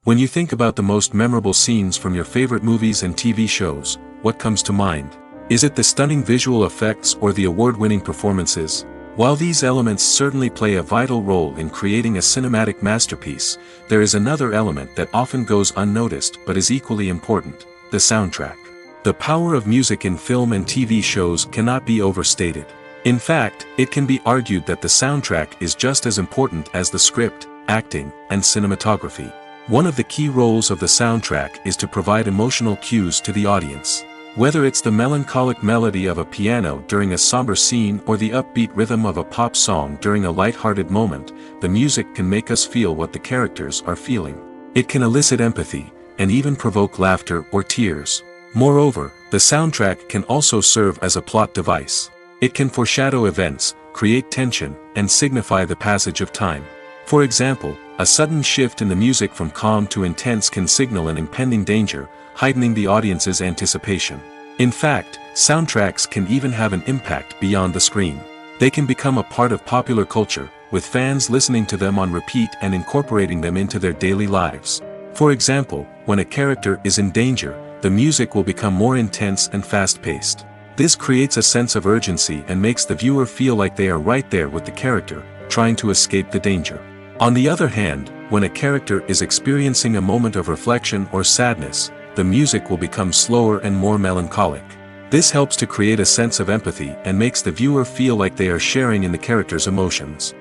When you think about the most memorable scenes from your favorite movies and TV shows, what comes to mind? Is it the stunning visual effects or the award-winning performances? While these elements certainly play a vital role in creating a cinematic masterpiece, there is another element that often goes unnoticed but is equally important: the soundtrack. The power of music in film and TV shows cannot be overstated. In fact, it can be argued that the soundtrack is just as important as the script, acting, and cinematography. One of the key roles of the soundtrack is to provide emotional cues to the audience. Whether it's the melancholic melody of a piano during a somber scene or the upbeat rhythm of a pop song during a light-hearted moment, the music can make us feel what the characters are feeling. It can elicit empathy, and even provoke laughter or tears. Moreover, the soundtrack can also serve as a plot device. It can foreshadow events, create tension, and signify the passage of time. For example, a sudden shift in the music from calm to intense can signal an impending danger, heightening the audience's anticipation. In fact, soundtracks can even have an impact beyond the screen. They can become a part of popular culture, with fans listening to them on repeat and incorporating them into their daily lives. For example, when a character is in danger, the music will become more intense and fast-paced. This creates a sense of urgency and makes the viewer feel like they are right there with the character, trying to escape the danger. On the other hand, when a character is experiencing a moment of reflection or sadness, the music will become slower and more melancholic. This helps to create a sense of empathy and makes the viewer feel like they are sharing in the character's emotions.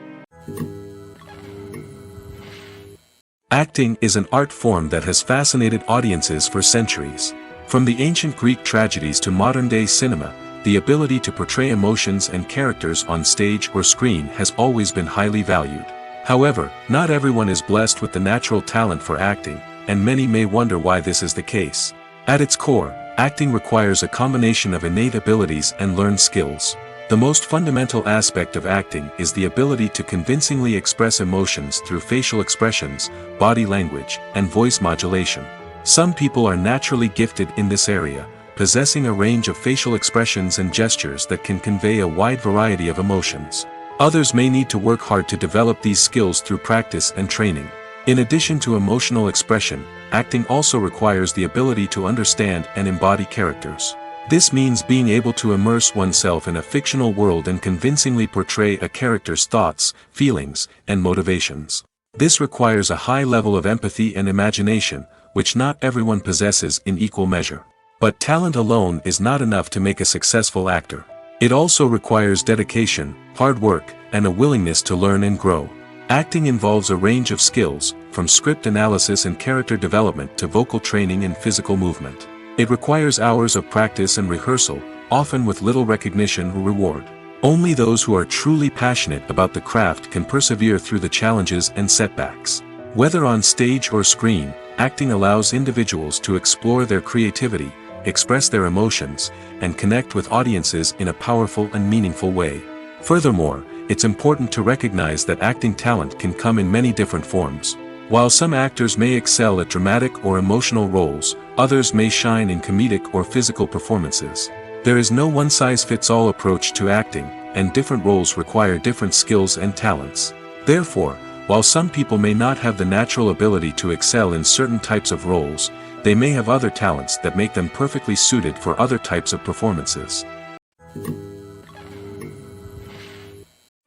Acting is an art form that has fascinated audiences for centuries. From the ancient Greek tragedies to modern-day cinema, the ability to portray emotions and characters on stage or screen has always been highly valued. However, not everyone is blessed with the natural talent for acting, and many may wonder why this is the case. At its core, acting requires a combination of innate abilities and learned skills. The most fundamental aspect of acting is the ability to convincingly express emotions through facial expressions, body language, and voice modulation. Some people are naturally gifted in this area, possessing a range of facial expressions and gestures that can convey a wide variety of emotions. Others may need to work hard to develop these skills through practice and training. In addition to emotional expression, acting also requires the ability to understand and embody characters. This means being able to immerse oneself in a fictional world and convincingly portray a character's thoughts, feelings, and motivations. This requires a high level of empathy and imagination, which not everyone possesses in equal measure. But talent alone is not enough to make a successful actor. It also requires dedication, hard work, and a willingness to learn and grow. Acting involves a range of skills, from script analysis and character development to vocal training and physical movement. It requires hours of practice and rehearsal, often with little recognition or reward. Only those who are truly passionate about the craft can persevere through the challenges and setbacks. Whether on stage or screen, acting allows individuals to explore their creativity, express their emotions, and connect with audiences in a powerful and meaningful way. Furthermore, it's important to recognize that acting talent can come in many different forms. While some actors may excel at dramatic or emotional roles, others may shine in comedic or physical performances. There is no one-size-fits-all approach to acting, and different roles require different skills and talents. Therefore, while some people may not have the natural ability to excel in certain types of roles, they may have other talents that make them perfectly suited for other types of performances.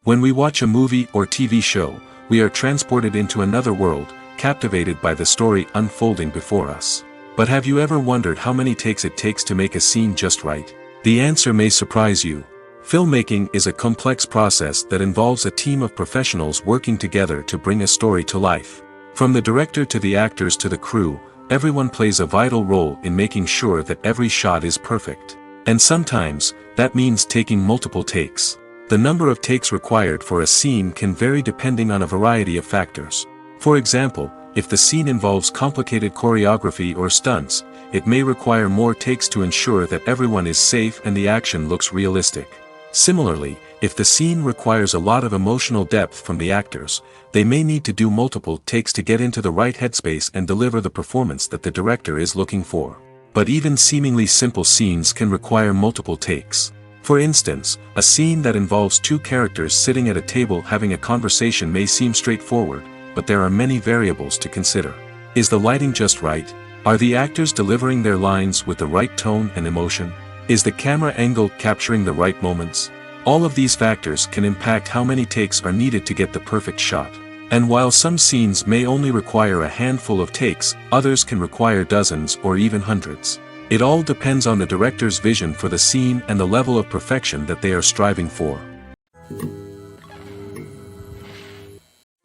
When we watch a movie or TV show, we are transported into another world, captivated by the story unfolding before us. But have you ever wondered how many takes it takes to make a scene just right? The answer may surprise you. Filmmaking is a complex process that involves a team of professionals working together to bring a story to life. From the director to the actors to the crew, everyone plays a vital role in making sure that every shot is perfect. And sometimes, that means taking multiple takes. The number of takes required for a scene can vary depending on a variety of factors. For example, if the scene involves complicated choreography or stunts, it may require more takes to ensure that everyone is safe and the action looks realistic. Similarly, if the scene requires a lot of emotional depth from the actors, they may need to do multiple takes to get into the right headspace and deliver the performance that the director is looking for. But even seemingly simple scenes can require multiple takes. For instance, a scene that involves two characters sitting at a table having a conversation may seem straightforward, but there are many variables to consider. Is the lighting just right? Are the actors delivering their lines with the right tone and emotion? Is the camera angle capturing the right moments? All of these factors can impact how many takes are needed to get the perfect shot. And while some scenes may only require a handful of takes, others can require dozens or even hundreds. It all depends on the director's vision for the scene and the level of perfection that they are striving for.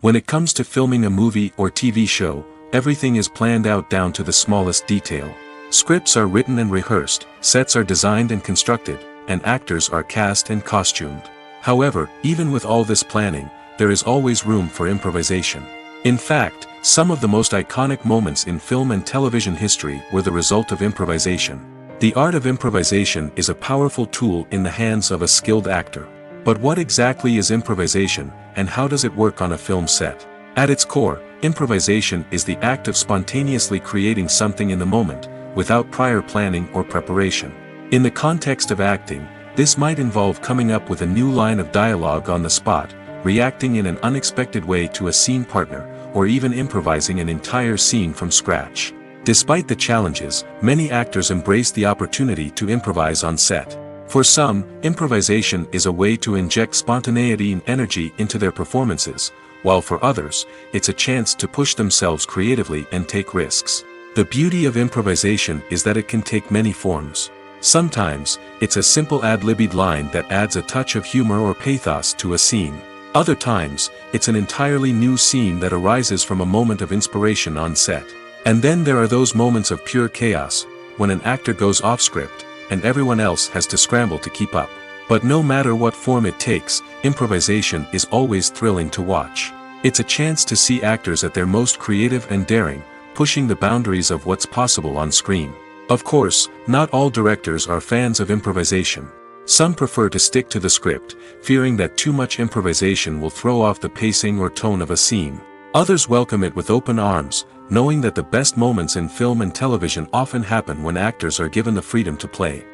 When it comes to filming a movie or TV show, everything is planned out down to the smallest detail. Scripts are written and rehearsed, sets are designed and constructed, and actors are cast and costumed. However, even with all this planning, there is always room for improvisation. In fact, some of the most iconic moments in film and television history were the result of improvisation. The art of improvisation is a powerful tool in the hands of a skilled actor. But what exactly is improvisation, and how does it work on a film set? At its core, improvisation is the act of spontaneously creating something in the moment, without prior planning or preparation. In the context of acting, this might involve coming up with a new line of dialogue on the spot, reacting in an unexpected way to a scene partner, or even improvising an entire scene from scratch. Despite the challenges, many actors embrace the opportunity to improvise on set. For some, improvisation is a way to inject spontaneity and energy into their performances, while for others, it's a chance to push themselves creatively and take risks. The beauty of improvisation is that it can take many forms. Sometimes, it's a simple ad-libbed line that adds a touch of humor or pathos to a scene. Other times, it's an entirely new scene that arises from a moment of inspiration on set. And then there are those moments of pure chaos, when an actor goes off script, and everyone else has to scramble to keep up. But no matter what form it takes, improvisation is always thrilling to watch. It's a chance to see actors at their most creative and daring, pushing the boundaries of what's possible on screen. Of course, not all directors are fans of improvisation. Some prefer to stick to the script, fearing that too much improvisation will throw off the pacing or tone of a scene. Others welcome it with open arms, knowing that the best moments in film and television often happen when actors are given the freedom to play.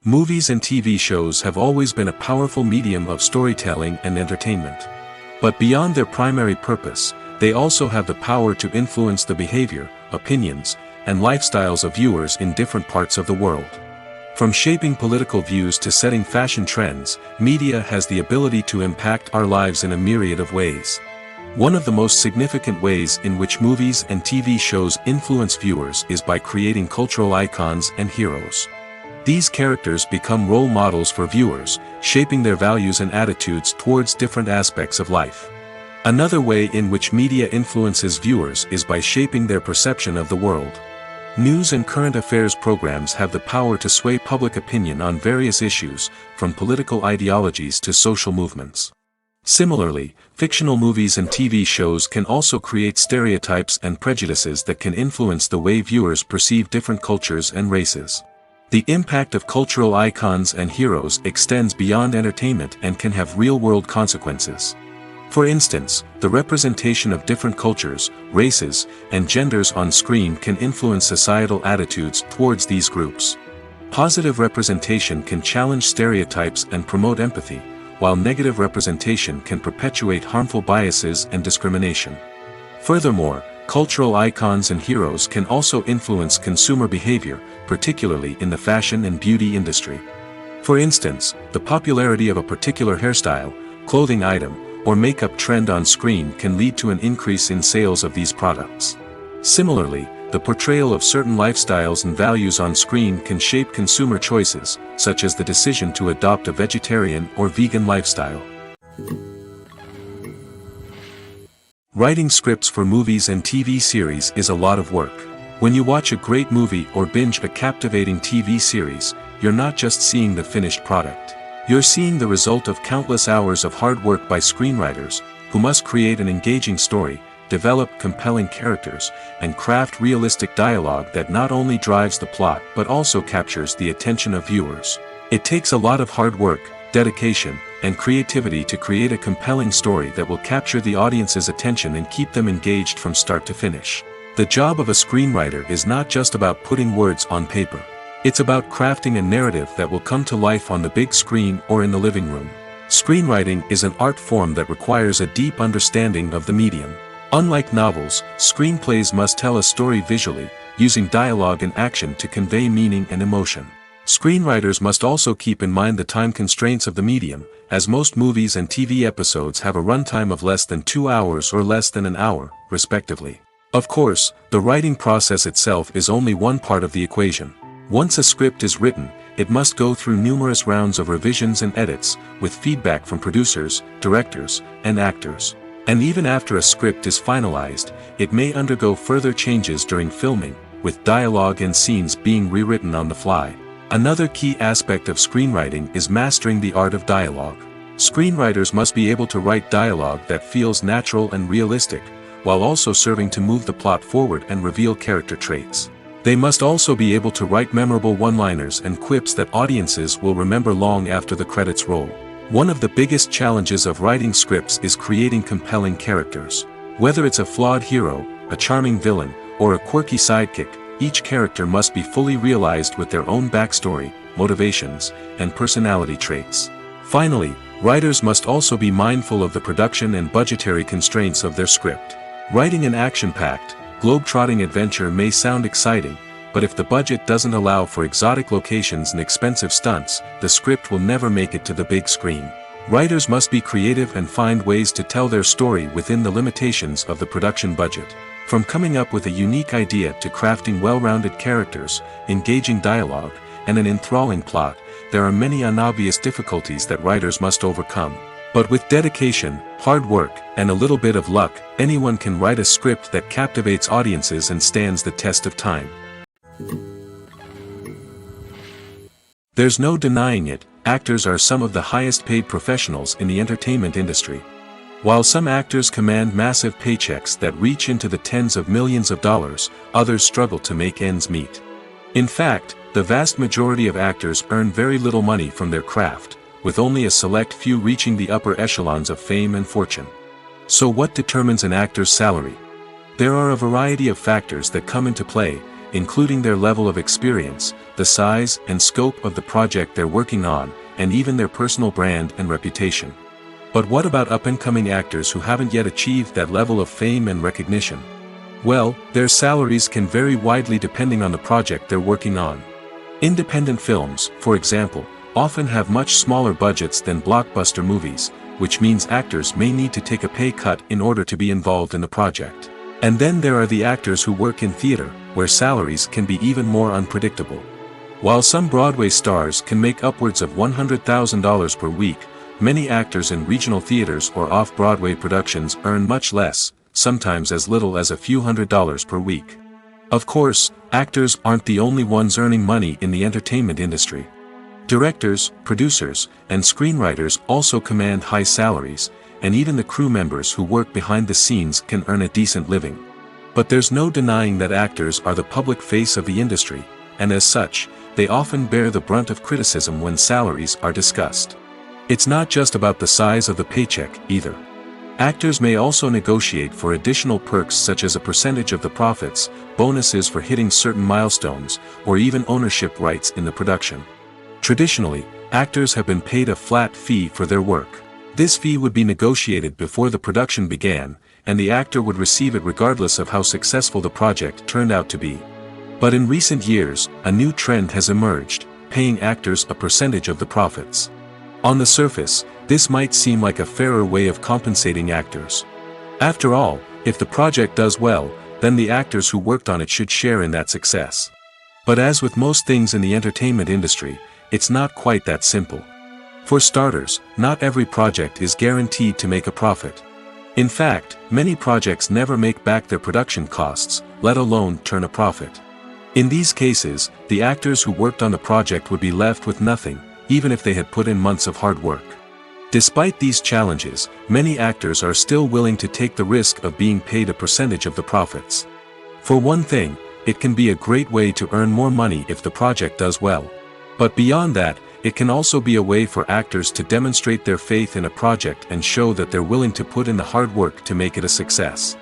Movies and TV shows have always been a powerful medium of storytelling and entertainment. But beyond their primary purpose, they also have the power to influence the behavior, opinions, and lifestyles of viewers in different parts of the world. From shaping political views to setting fashion trends, media has the ability to impact our lives in a myriad of ways. One of the most significant ways in which movies and TV shows influence viewers is by creating cultural icons and heroes. These characters become role models for viewers, shaping their values and attitudes towards different aspects of life. Another way in which media influences viewers is by shaping their perception of the world. News and current affairs programs have the power to sway public opinion on various issues, from political ideologies to social movements. Similarly, fictional movies and TV shows can also create stereotypes and prejudices that can influence the way viewers perceive different cultures and races. The impact of cultural icons and heroes extends beyond entertainment and can have real-world consequences. For instance, the representation of different cultures, races, and genders on screen can influence societal attitudes towards these groups. Positive representation can challenge stereotypes and promote empathy, while negative representation can perpetuate harmful biases and discrimination. Furthermore, cultural icons and heroes can also influence consumer behavior, particularly in the fashion and beauty industry. For instance, the popularity of a particular hairstyle, clothing item, or makeup trend on screen can lead to an increase in sales of these products. Similarly, the portrayal of certain lifestyles and values on screen can shape consumer choices, such as the decision to adopt a vegetarian or vegan lifestyle. Writing scripts for movies and TV series is a lot of work. When you watch a great movie or binge a captivating TV series, you're not just seeing the finished product. You're seeing the result of countless hours of hard work by screenwriters, who must create an engaging story, develop compelling characters, and craft realistic dialogue that not only drives the plot but also captures the attention of viewers. It takes a lot of hard work, dedication, and creativity to create a compelling story that will capture the audience's attention and keep them engaged from start to finish. The job of a screenwriter is not just about putting words on paper. It's about crafting a narrative that will come to life on the big screen or in the living room. Screenwriting is an art form that requires a deep understanding of the medium. Unlike novels, screenplays must tell a story visually, using dialogue and action to convey meaning and emotion. Screenwriters must also keep in mind the time constraints of the medium, as most movies and TV episodes have a runtime of less than 2 hours or less than an hour, respectively. Of course, the writing process itself is only one part of the equation. Once a script is written, it must go through numerous rounds of revisions and edits, with feedback from producers, directors, and actors. And even after a script is finalized, it may undergo further changes during filming, with dialogue and scenes being rewritten on the fly. Another key aspect of screenwriting is mastering the art of dialogue. Screenwriters must be able to write dialogue that feels natural and realistic, while also serving to move the plot forward and reveal character traits. They must also be able to write memorable one-liners and quips that audiences will remember long after the credits roll. One of the biggest challenges of writing scripts is creating compelling characters. Whether it's a flawed hero, a charming villain, or a quirky sidekick, each character must be fully realized with their own backstory, motivations, and personality traits. Finally, writers must also be mindful of the production and budgetary constraints of their script. Writing an action-packed, globe-trotting adventure may sound exciting, but if the budget doesn't allow for exotic locations and expensive stunts, the script will never make it to the big screen. Writers must be creative and find ways to tell their story within the limitations of the production budget. From coming up with a unique idea to crafting well-rounded characters, engaging dialogue, and an enthralling plot, there are many unobvious difficulties that writers must overcome. But with dedication, hard work, and a little bit of luck, anyone can write a script that captivates audiences and stands the test of time. There's no denying it, actors are some of the highest paid professionals in the entertainment industry. While some actors command massive paychecks that reach into the tens of millions of dollars, others struggle to make ends meet. In fact, the vast majority of actors earn very little money from their craft, with only a select few reaching the upper echelons of fame and fortune. So what determines an actor's salary? There are a variety of factors that come into play, including their level of experience, the size and scope of the project they're working on, and even their personal brand and reputation. But what about up-and-coming actors who haven't yet achieved that level of fame and recognition? Well, their salaries can vary widely depending on the project they're working on. Independent films, for example, often have much smaller budgets than blockbuster movies, which means actors may need to take a pay cut in order to be involved in the project. And then there are the actors who work in theater, where salaries can be even more unpredictable. While some Broadway stars can make upwards of $100,000 per week, many actors in regional theaters or off-Broadway productions earn much less, sometimes as little as a few $100s per week. Of course, actors aren't the only ones earning money in the entertainment industry. Directors, producers, and screenwriters also command high salaries, and even the crew members who work behind the scenes can earn a decent living. But there's no denying that actors are the public face of the industry, and as such, they often bear the brunt of criticism when salaries are discussed. It's not just about the size of the paycheck, either. Actors may also negotiate for additional perks such as a percentage of the profits, bonuses for hitting certain milestones, or even ownership rights in the production. Traditionally, actors have been paid a flat fee for their work. This fee would be negotiated before the production began, and the actor would receive it regardless of how successful the project turned out to be. But in recent years, a new trend has emerged, paying actors a percentage of the profits. On the surface, this might seem like a fairer way of compensating actors. After all, if the project does well, then the actors who worked on it should share in that success. But as with most things in the entertainment industry, it's not quite that simple. For starters, not every project is guaranteed to make a profit. In fact, many projects never make back their production costs, let alone turn a profit. In these cases, the actors who worked on the project would be left with nothing, even if they had put in months of hard work. Despite these challenges, many actors are still willing to take the risk of being paid a percentage of the profits. For one thing, it can be a great way to earn more money if the project does well. But beyond that, it can also be a way for actors to demonstrate their faith in a project and show that they're willing to put in the hard work to make it a success.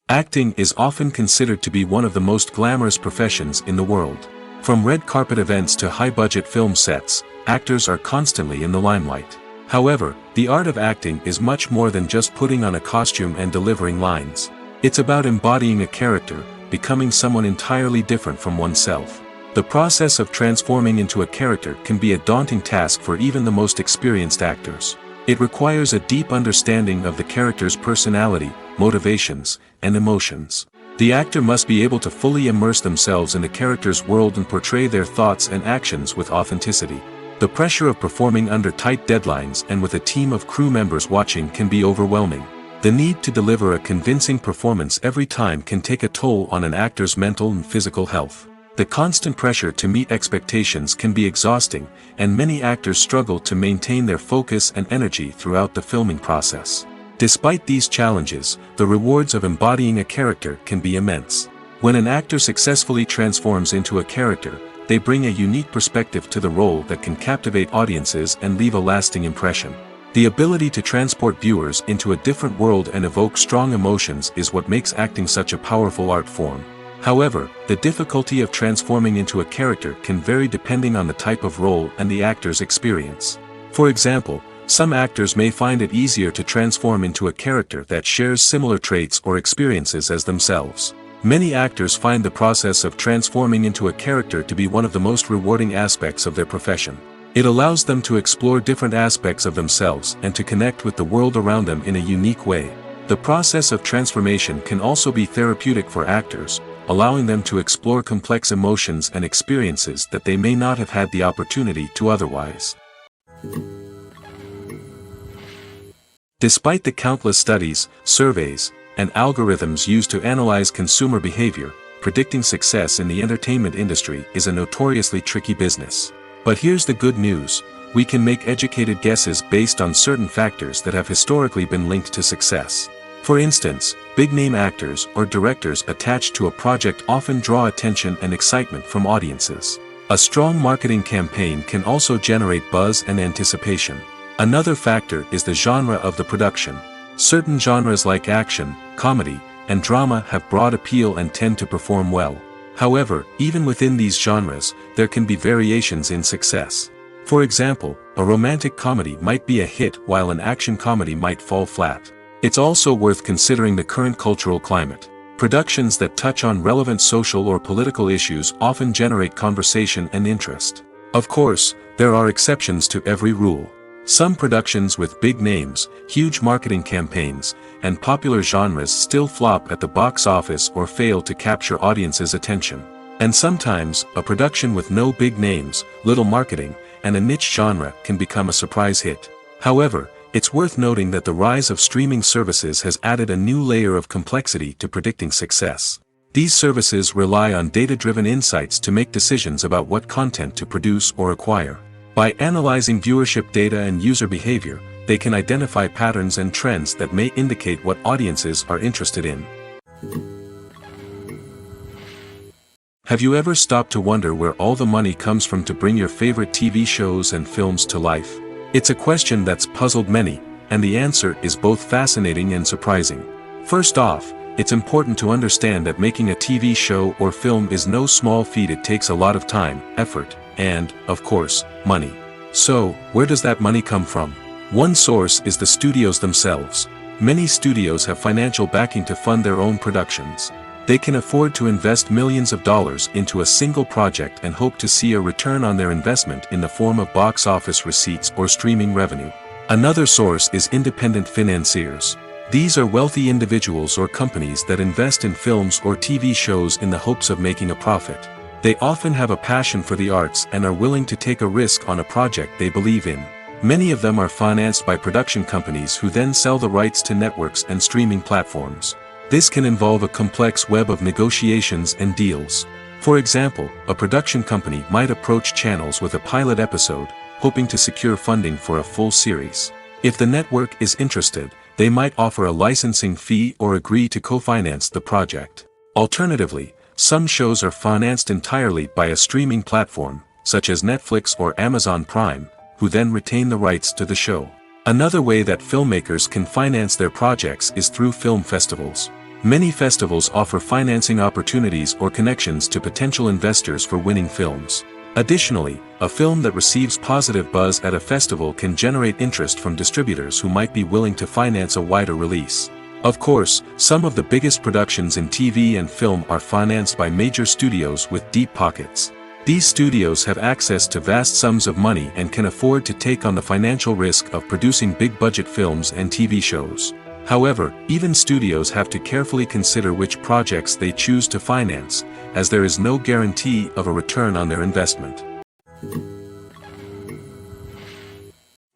Acting is often considered to be one of the most glamorous professions in the world. From red carpet events to high-budget film sets, actors are constantly in the limelight. However, the art of acting is much more than just putting on a costume and delivering lines. It's about embodying a character, becoming someone entirely different from oneself. The process of transforming into a character can be a daunting task for even the most experienced actors. It requires a deep understanding of the character's personality, motivations, and emotions. The actor must be able to fully immerse themselves in the character's world and portray their thoughts and actions with authenticity. The pressure of performing under tight deadlines and with a team of crew members watching can be overwhelming. The need to deliver a convincing performance every time can take a toll on an actor's mental and physical health. The constant pressure to meet expectations can be exhausting, and many actors struggle to maintain their focus and energy throughout the filming process. Despite these challenges, the rewards of embodying a character can be immense. When an actor successfully transforms into a character, they bring a unique perspective to the role that can captivate audiences and leave a lasting impression. The ability to transport viewers into a different world and evoke strong emotions is what makes acting such a powerful art form. However, the difficulty of transforming into a character can vary depending on the type of role and the actor's experience. For example, some actors may find it easier to transform into a character that shares similar traits or experiences as themselves. Many actors find the process of transforming into a character to be one of the most rewarding aspects of their profession. It allows them to explore different aspects of themselves and to connect with the world around them in a unique way. The process of transformation can also be therapeutic for actors, allowing them to explore complex emotions and experiences that they may not have had the opportunity to otherwise. Despite the countless studies, surveys, and algorithms used to analyze consumer behavior, predicting success in the entertainment industry is a notoriously tricky business. But here's the good news: we can make educated guesses based on certain factors that have historically been linked to success. For instance, big-name actors or directors attached to a project often draw attention and excitement from audiences. A strong marketing campaign can also generate buzz and anticipation. Another factor is the genre of the production. Certain genres like action, comedy, and drama have broad appeal and tend to perform well. However, even within these genres, there can be variations in success. For example, a romantic comedy might be a hit while an action comedy might fall flat. It's also worth considering the current cultural climate. Productions that touch on relevant social or political issues often generate conversation and interest. Of course, there are exceptions to every rule. Some productions with big names, huge marketing campaigns, and popular genres still flop at the box office or fail to capture audiences' attention. And sometimes, a production with no big names, little marketing, and a niche genre can become a surprise hit. However, it's worth noting that the rise of streaming services has added a new layer of complexity to predicting success. These services rely on data-driven insights to make decisions about what content to produce or acquire. By analyzing viewership data and user behavior, they can identify patterns and trends that may indicate what audiences are interested in. Have you ever stopped to wonder where all the money comes from to bring your favorite TV shows and films to life? It's a question that's puzzled many, and the answer is both fascinating and surprising. First off, it's important to understand that making a TV show or film is no small feat. It takes a lot of time, effort, and, of course, money. So, where does that money come from? One source is the studios themselves. Many studios have financial backing to fund their own productions. They can afford to invest millions of dollars into a single project and hope to see a return on their investment in the form of box office receipts or streaming revenue. Another source is independent financiers. These are wealthy individuals or companies that invest in films or TV shows in the hopes of making a profit. They often have a passion for the arts and are willing to take a risk on a project they believe in. Many of them are financed by production companies who then sell the rights to networks and streaming platforms. This can involve a complex web of negotiations and deals. For example, a production company might approach channels with a pilot episode, hoping to secure funding for a full series. If the network is interested, they might offer a licensing fee or agree to co-finance the project. Alternatively, some shows are financed entirely by a streaming platform, such as Netflix or Amazon Prime, who then retain the rights to the show. Another way that filmmakers can finance their projects is through film festivals. Many festivals offer financing opportunities or connections to potential investors for winning films. Additionally, a film that receives positive buzz at a festival can generate interest from distributors who might be willing to finance a wider release. Of course, some of the biggest productions in TV and film are financed by major studios with deep pockets. These studios have access to vast sums of money and can afford to take on the financial risk of producing big-budget films and TV shows. However, even studios have to carefully consider which projects they choose to finance, as there is no guarantee of a return on their investment.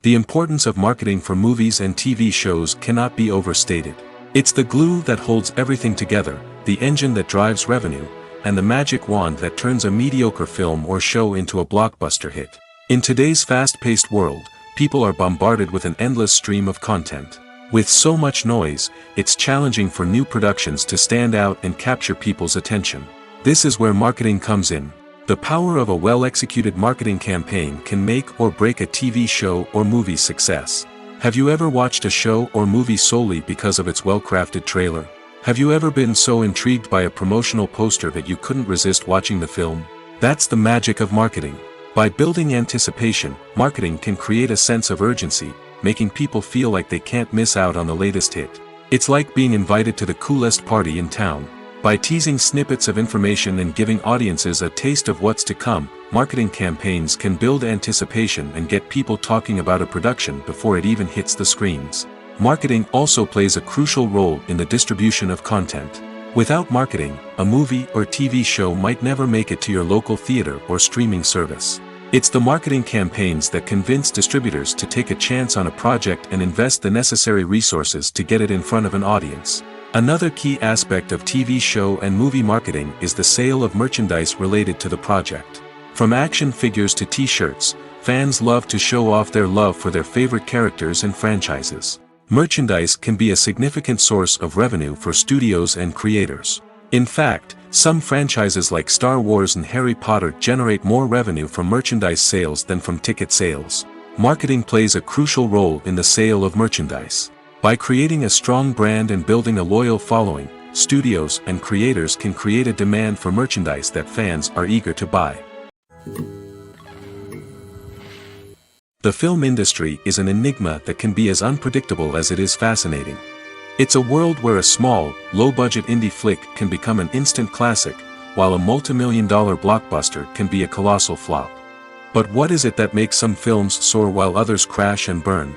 The importance of marketing for movies and TV shows cannot be overstated. It's the glue that holds everything together, the engine that drives revenue, and the magic wand that turns a mediocre film or show into a blockbuster hit. In today's fast-paced world, people are bombarded with an endless stream of content. With so much noise, it's challenging for new productions to stand out and capture people's attention. This is where marketing comes in. The power of a well-executed marketing campaign can make or break a TV show or movie's success. Have you ever watched a show or movie solely because of its well-crafted trailer? Have you ever been so intrigued by a promotional poster that you couldn't resist watching the film? That's the magic of marketing. By building anticipation, marketing can create a sense of urgency, making people feel like they can't miss out on the latest hit. It's like being invited to the coolest party in town. By teasing snippets of information and giving audiences a taste of what's to come, marketing campaigns can build anticipation and get people talking about a production before it even hits the screens. Marketing also plays a crucial role in the distribution of content. Without marketing, a movie or TV show might never make it to your local theater or streaming service. It's the marketing campaigns that convince distributors to take a chance on a project and invest the necessary resources to get it in front of an audience. Another key aspect of TV show and movie marketing is the sale of merchandise related to the project. From action figures to t-shirts, fans love to show off their love for their favorite characters and franchises. Merchandise can be a significant source of revenue for studios and creators. In fact, some franchises like Star Wars and Harry Potter generate more revenue from merchandise sales than from ticket sales. Marketing plays a crucial role in the sale of merchandise. By creating a strong brand and building a loyal following, studios and creators can create a demand for merchandise that fans are eager to buy. The film industry is an enigma that can be as unpredictable as it is fascinating. It's a world where a small, low-budget indie flick can become an instant classic, while a multi-million-dollar blockbuster can be a colossal flop. But what is it that makes some films soar while others crash and burn?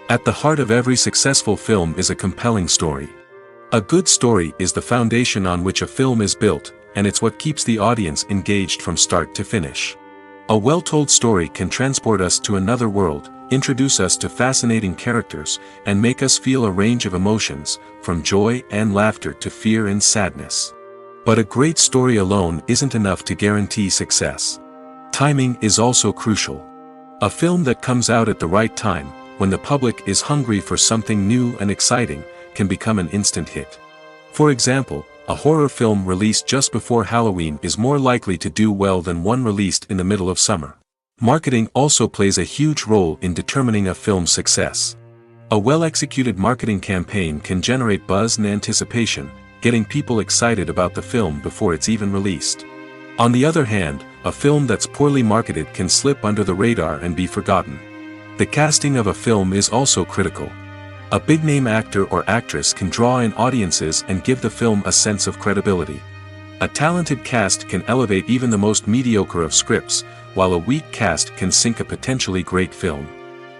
At the heart of every successful film is a compelling story. A good story is the foundation on which a film is built, and it's what keeps the audience engaged from start to finish. A well-told story can transport us to another world, introduce us to fascinating characters, and make us feel a range of emotions, from joy and laughter to fear and sadness. But a great story alone isn't enough to guarantee success. Timing is also crucial. A film that comes out at the right time, when the public is hungry for something new and exciting, can become an instant hit. For example, a horror film released just before Halloween is more likely to do well than one released in the middle of summer. Marketing also plays a huge role in determining a film's success. A well-executed marketing campaign can generate buzz and anticipation, getting people excited about the film before it's even released. On the other hand, a film that's poorly marketed can slip under the radar and be forgotten. The casting of a film is also critical. A big-name actor or actress can draw in audiences and give the film a sense of credibility. A talented cast can elevate even the most mediocre of scripts, while a weak cast can sink a potentially great film.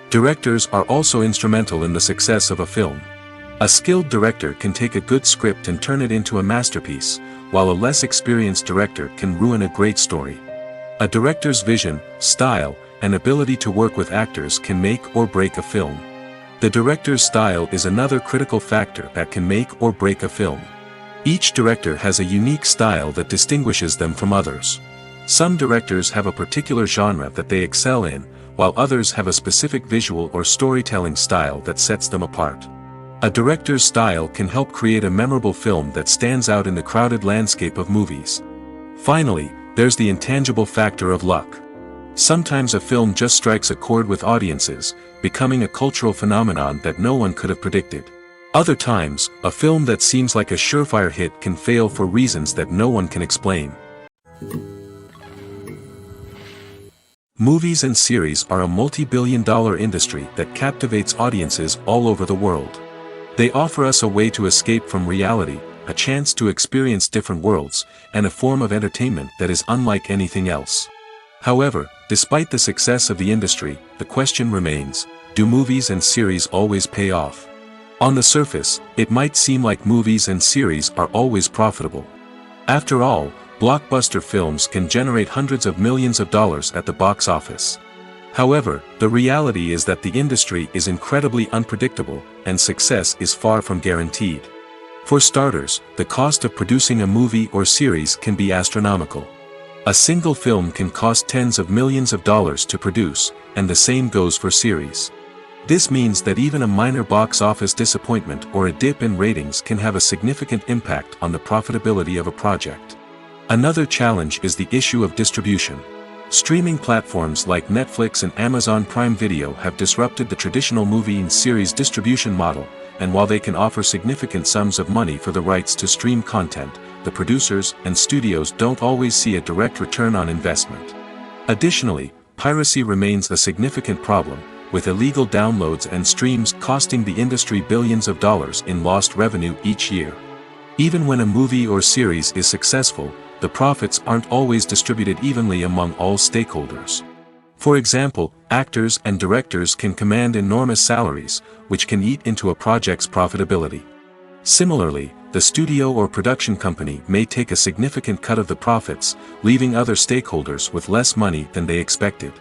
Directors are also instrumental in the success of a film. A skilled director can take a good script and turn it into a masterpiece, while a less experienced director can ruin a great story. A director's vision, style, and ability to work with actors can make or break a film. The director's style is another critical factor that can make or break a film. Each director has a unique style that distinguishes them from others. Some directors have a particular genre that they excel in, while others have a specific visual or storytelling style that sets them apart. A director's style can help create a memorable film that stands out in the crowded landscape of movies. Finally, there's the intangible factor of luck. Sometimes a film just strikes a chord with audiences, becoming a cultural phenomenon that no one could have predicted. Other times, a film that seems like a surefire hit can fail for reasons that no one can explain. Movies and series are a multi-billion-dollar industry that captivates audiences all over the world. They offer us a way to escape from reality, a chance to experience different worlds, and a form of entertainment that is unlike anything else. However, despite the success of the industry, the question remains, do movies and series always pay off? On the surface, it might seem like movies and series are always profitable. After all, blockbuster films can generate hundreds of millions of dollars at the box office. However, the reality is that the industry is incredibly unpredictable, and success is far from guaranteed. For starters, the cost of producing a movie or series can be astronomical. A single film can cost tens of millions of dollars to produce, and the same goes for series. This means that even a minor box office disappointment or a dip in ratings can have a significant impact on the profitability of a project. Another challenge is the issue of distribution. Streaming platforms like Netflix and Amazon Prime Video have disrupted the traditional movie and series distribution model, and while they can offer significant sums of money for the rights to stream content, the producers and studios don't always see a direct return on investment. Additionally, piracy remains a significant problem, with illegal downloads and streams costing the industry billions of dollars in lost revenue each year. Even when a movie or series is successful, the profits aren't always distributed evenly among all stakeholders. For example, actors and directors can command enormous salaries, which can eat into a project's profitability. Similarly, the studio or production company may take a significant cut of the profits, leaving other stakeholders with less money than they expected.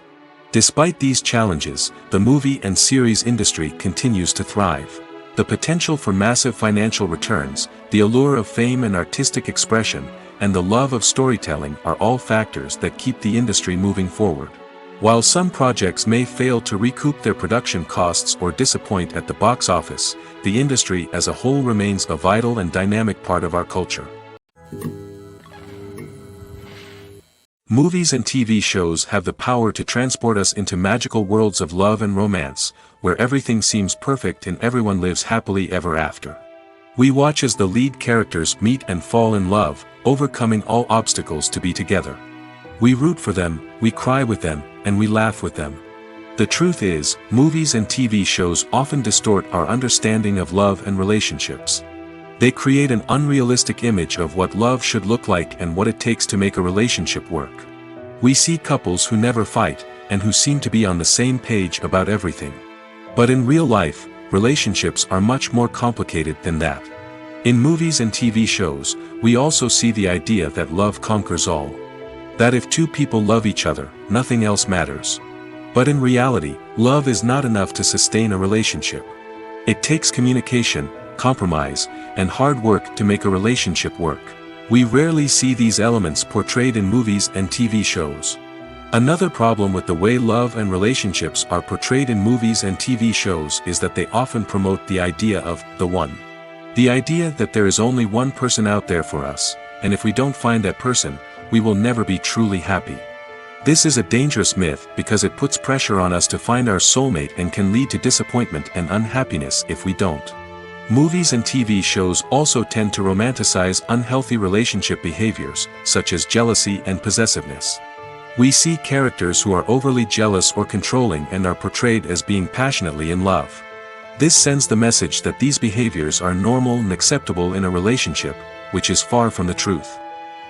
Despite these challenges, the movie and series industry continues to thrive. The potential for massive financial returns, the allure of fame and artistic expression, and the love of storytelling are all factors that keep the industry moving forward. While some projects may fail to recoup their production costs or disappoint at the box office, the industry as a whole remains a vital and dynamic part of our culture. Movies and TV shows have the power to transport us into magical worlds of love and romance, where everything seems perfect and everyone lives happily ever after. We watch as the lead characters meet and fall in love, overcoming all obstacles to be together. We root for them, we cry with them, and we laugh with them. The truth is, movies and TV shows often distort our understanding of love and relationships. They create an unrealistic image of what love should look like and what it takes to make a relationship work. We see couples who never fight, and who seem to be on the same page about everything. But in real life, relationships are much more complicated than that. In movies and TV shows, we also see the idea that love conquers all. That if two people love each other, nothing else matters. But in reality, love is not enough to sustain a relationship. It takes communication, compromise, and hard work to make a relationship work. We rarely see these elements portrayed in movies and TV shows. Another problem with the way love and relationships are portrayed in movies and TV shows is that they often promote the idea of the one. The idea that there is only one person out there for us, and if we don't find that person, we will never be truly happy. This is a dangerous myth because it puts pressure on us to find our soulmate and can lead to disappointment and unhappiness if we don't. Movies and TV shows also tend to romanticize unhealthy relationship behaviors, such as jealousy and possessiveness. We see characters who are overly jealous or controlling and are portrayed as being passionately in love. This sends the message that these behaviors are normal and acceptable in a relationship, which is far from the truth.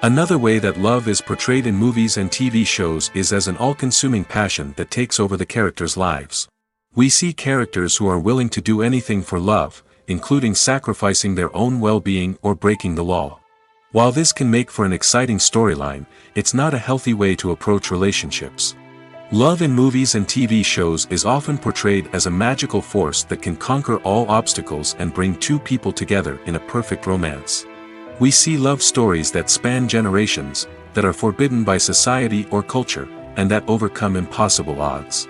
Another way that love is portrayed in movies and TV shows is as an all-consuming passion that takes over the characters' lives. We see characters who are willing to do anything for love, including sacrificing their own well-being or breaking the law. While this can make for an exciting storyline, it's not a healthy way to approach relationships. Love in movies and TV shows is often portrayed as a magical force that can conquer all obstacles and bring two people together in a perfect romance. We see love stories that span generations, that are forbidden by society or culture, and that overcome impossible odds.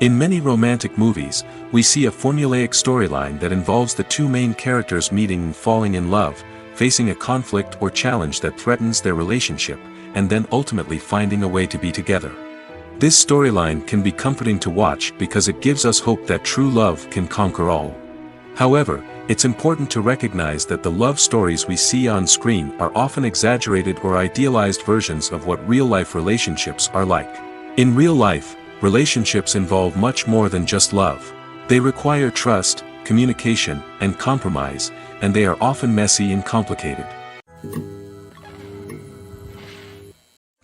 In many romantic movies, we see a formulaic storyline that involves the two main characters meeting and falling in love, facing a conflict or challenge that threatens their relationship, and then ultimately finding a way to be together. This storyline can be comforting to watch because it gives us hope that true love can conquer all. However, it's important to recognize that the love stories we see on screen are often exaggerated or idealized versions of what real-life relationships are like. In real life, relationships involve much more than just love. They require trust, communication, and compromise, and they are often messy and complicated.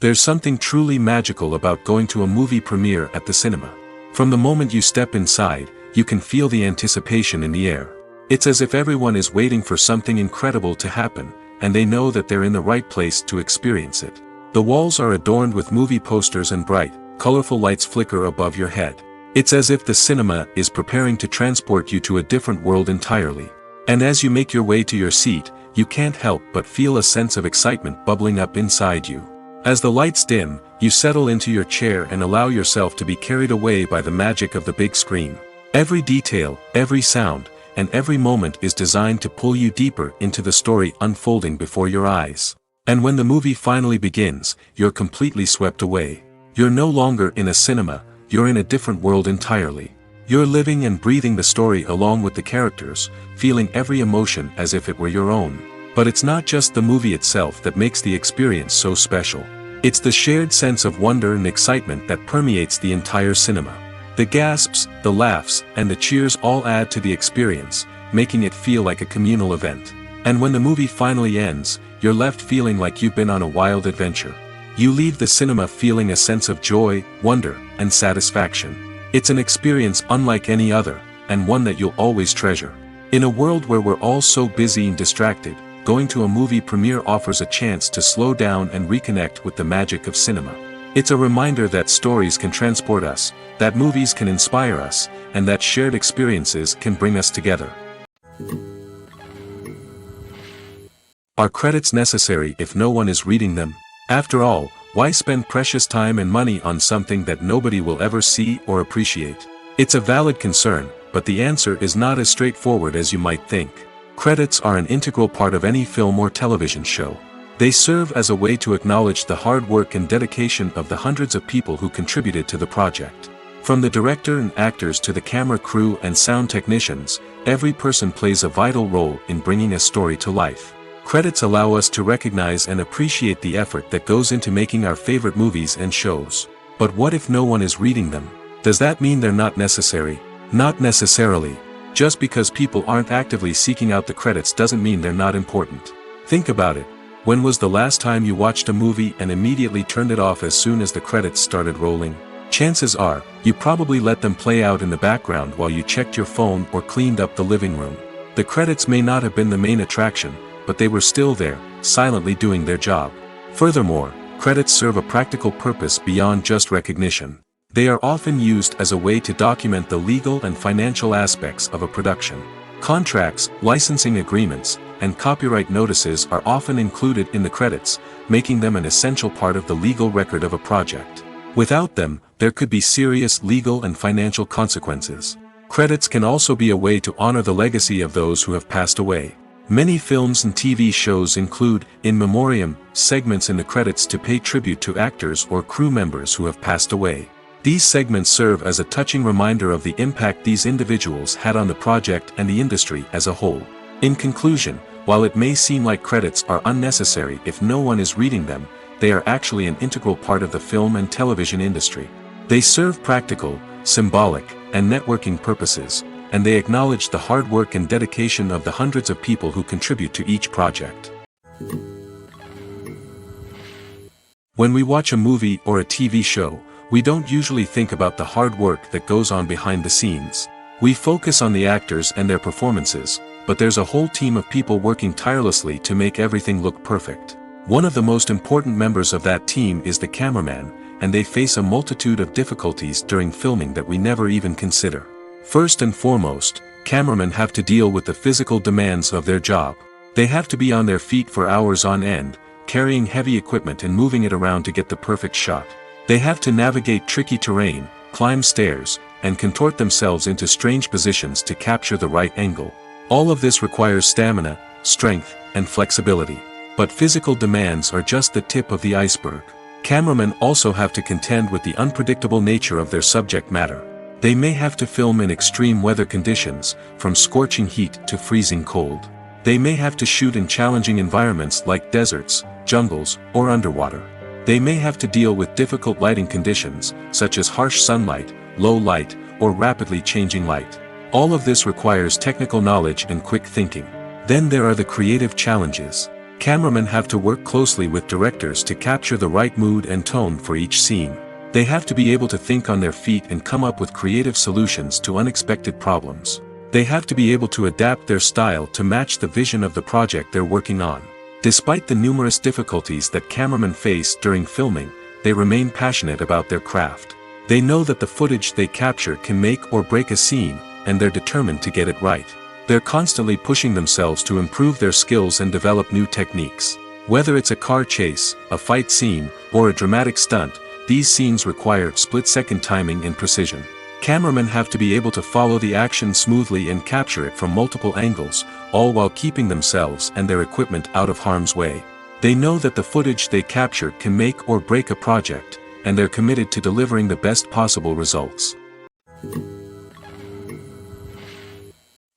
There's something truly magical about going to a movie premiere at the cinema. From the moment you step inside, you can feel the anticipation in the air. It's as if everyone is waiting for something incredible to happen, and they know that they're in the right place to experience it. The walls are adorned with movie posters and bright, colorful lights flicker above your head. It's as if the cinema is preparing to transport you to a different world entirely. And as you make your way to your seat, you can't help but feel a sense of excitement bubbling up inside you. As the lights dim, you settle into your chair and allow yourself to be carried away by the magic of the big screen. Every detail, every sound, and every moment is designed to pull you deeper into the story unfolding before your eyes. And when the movie finally begins, you're completely swept away. You're no longer in a cinema, you're in a different world entirely. You're living and breathing the story along with the characters, feeling every emotion as if it were your own. But it's not just the movie itself that makes the experience so special. It's the shared sense of wonder and excitement that permeates the entire cinema. The gasps, the laughs, and the cheers all add to the experience, making it feel like a communal event. And when the movie finally ends, you're left feeling like you've been on a wild adventure. You leave the cinema feeling a sense of joy, wonder, and satisfaction. It's an experience unlike any other, and one that you'll always treasure. In a world where we're all so busy and distracted, going to a movie premiere offers a chance to slow down and reconnect with the magic of cinema. It's a reminder that stories can transport us, that movies can inspire us, and that shared experiences can bring us together. Are credits necessary if no one is reading them? After all, why spend precious time and money on something that nobody will ever see or appreciate? It's a valid concern, but the answer is not as straightforward as you might think. Credits are an integral part of any film or television show. They serve as a way to acknowledge the hard work and dedication of the hundreds of people who contributed to the project. From the director and actors to the camera crew and sound technicians, every person plays a vital role in bringing a story to life. Credits allow us to recognize and appreciate the effort that goes into making our favorite movies and shows. But what if no one is reading them? Does that mean they're not necessary? Not necessarily. Just because people aren't actively seeking out the credits doesn't mean they're not important. Think about it. When was the last time you watched a movie and immediately turned it off as soon as the credits started rolling? Chances are, you probably let them play out in the background while you checked your phone or cleaned up the living room. The credits may not have been the main attraction, but they were still there, silently doing their job. Furthermore, credits serve a practical purpose beyond just recognition. They are often used as a way to document the legal and financial aspects of a production. Contracts, licensing agreements, and copyright notices are often included in the credits, making them an essential part of the legal record of a project. Without them, there could be serious legal and financial consequences. Credits can also be a way to honor the legacy of those who have passed away. Many films and TV shows include, in memoriam, segments in the credits to pay tribute to actors or crew members who have passed away. These segments serve as a touching reminder of the impact these individuals had on the project and the industry as a whole. In conclusion, while it may seem like credits are unnecessary if no one is reading them, they are actually an integral part of the film and television industry. They serve practical, symbolic, and networking purposes, and they acknowledge the hard work and dedication of the hundreds of people who contribute to each project. When we watch a movie or a TV show, we don't usually think about the hard work that goes on behind the scenes. We focus on the actors and their performances, but there's a whole team of people working tirelessly to make everything look perfect. One of the most important members of that team is the cameraman, and they face a multitude of difficulties during filming that we never even consider. First and foremost, cameramen have to deal with the physical demands of their job. They have to be on their feet for hours on end, carrying heavy equipment and moving it around to get the perfect shot. They have to navigate tricky terrain, climb stairs, and contort themselves into strange positions to capture the right angle. All of this requires stamina, strength, and flexibility. But physical demands are just the tip of the iceberg. Cameramen also have to contend with the unpredictable nature of their subject matter. They may have to film in extreme weather conditions, from scorching heat to freezing cold. They may have to shoot in challenging environments like deserts, jungles, or underwater. They may have to deal with difficult lighting conditions, such as harsh sunlight, low light, or rapidly changing light. All of this requires technical knowledge and quick thinking. Then there are the creative challenges. Cameramen have to work closely with directors to capture the right mood and tone for each scene. They have to be able to think on their feet and come up with creative solutions to unexpected problems. They have to be able to adapt their style to match the vision of the project they're working on. Despite the numerous difficulties that cameramen face during filming, they remain passionate about their craft. They know that the footage they capture can make or break a scene, and they're determined to get it right. They're constantly pushing themselves to improve their skills and develop new techniques. Whether it's a car chase, a fight scene, or a dramatic stunt, these scenes require split-second timing and precision. Cameramen have to be able to follow the action smoothly and capture it from multiple angles, all while keeping themselves and their equipment out of harm's way. They know that the footage they capture can make or break a project, and they're committed to delivering the best possible results.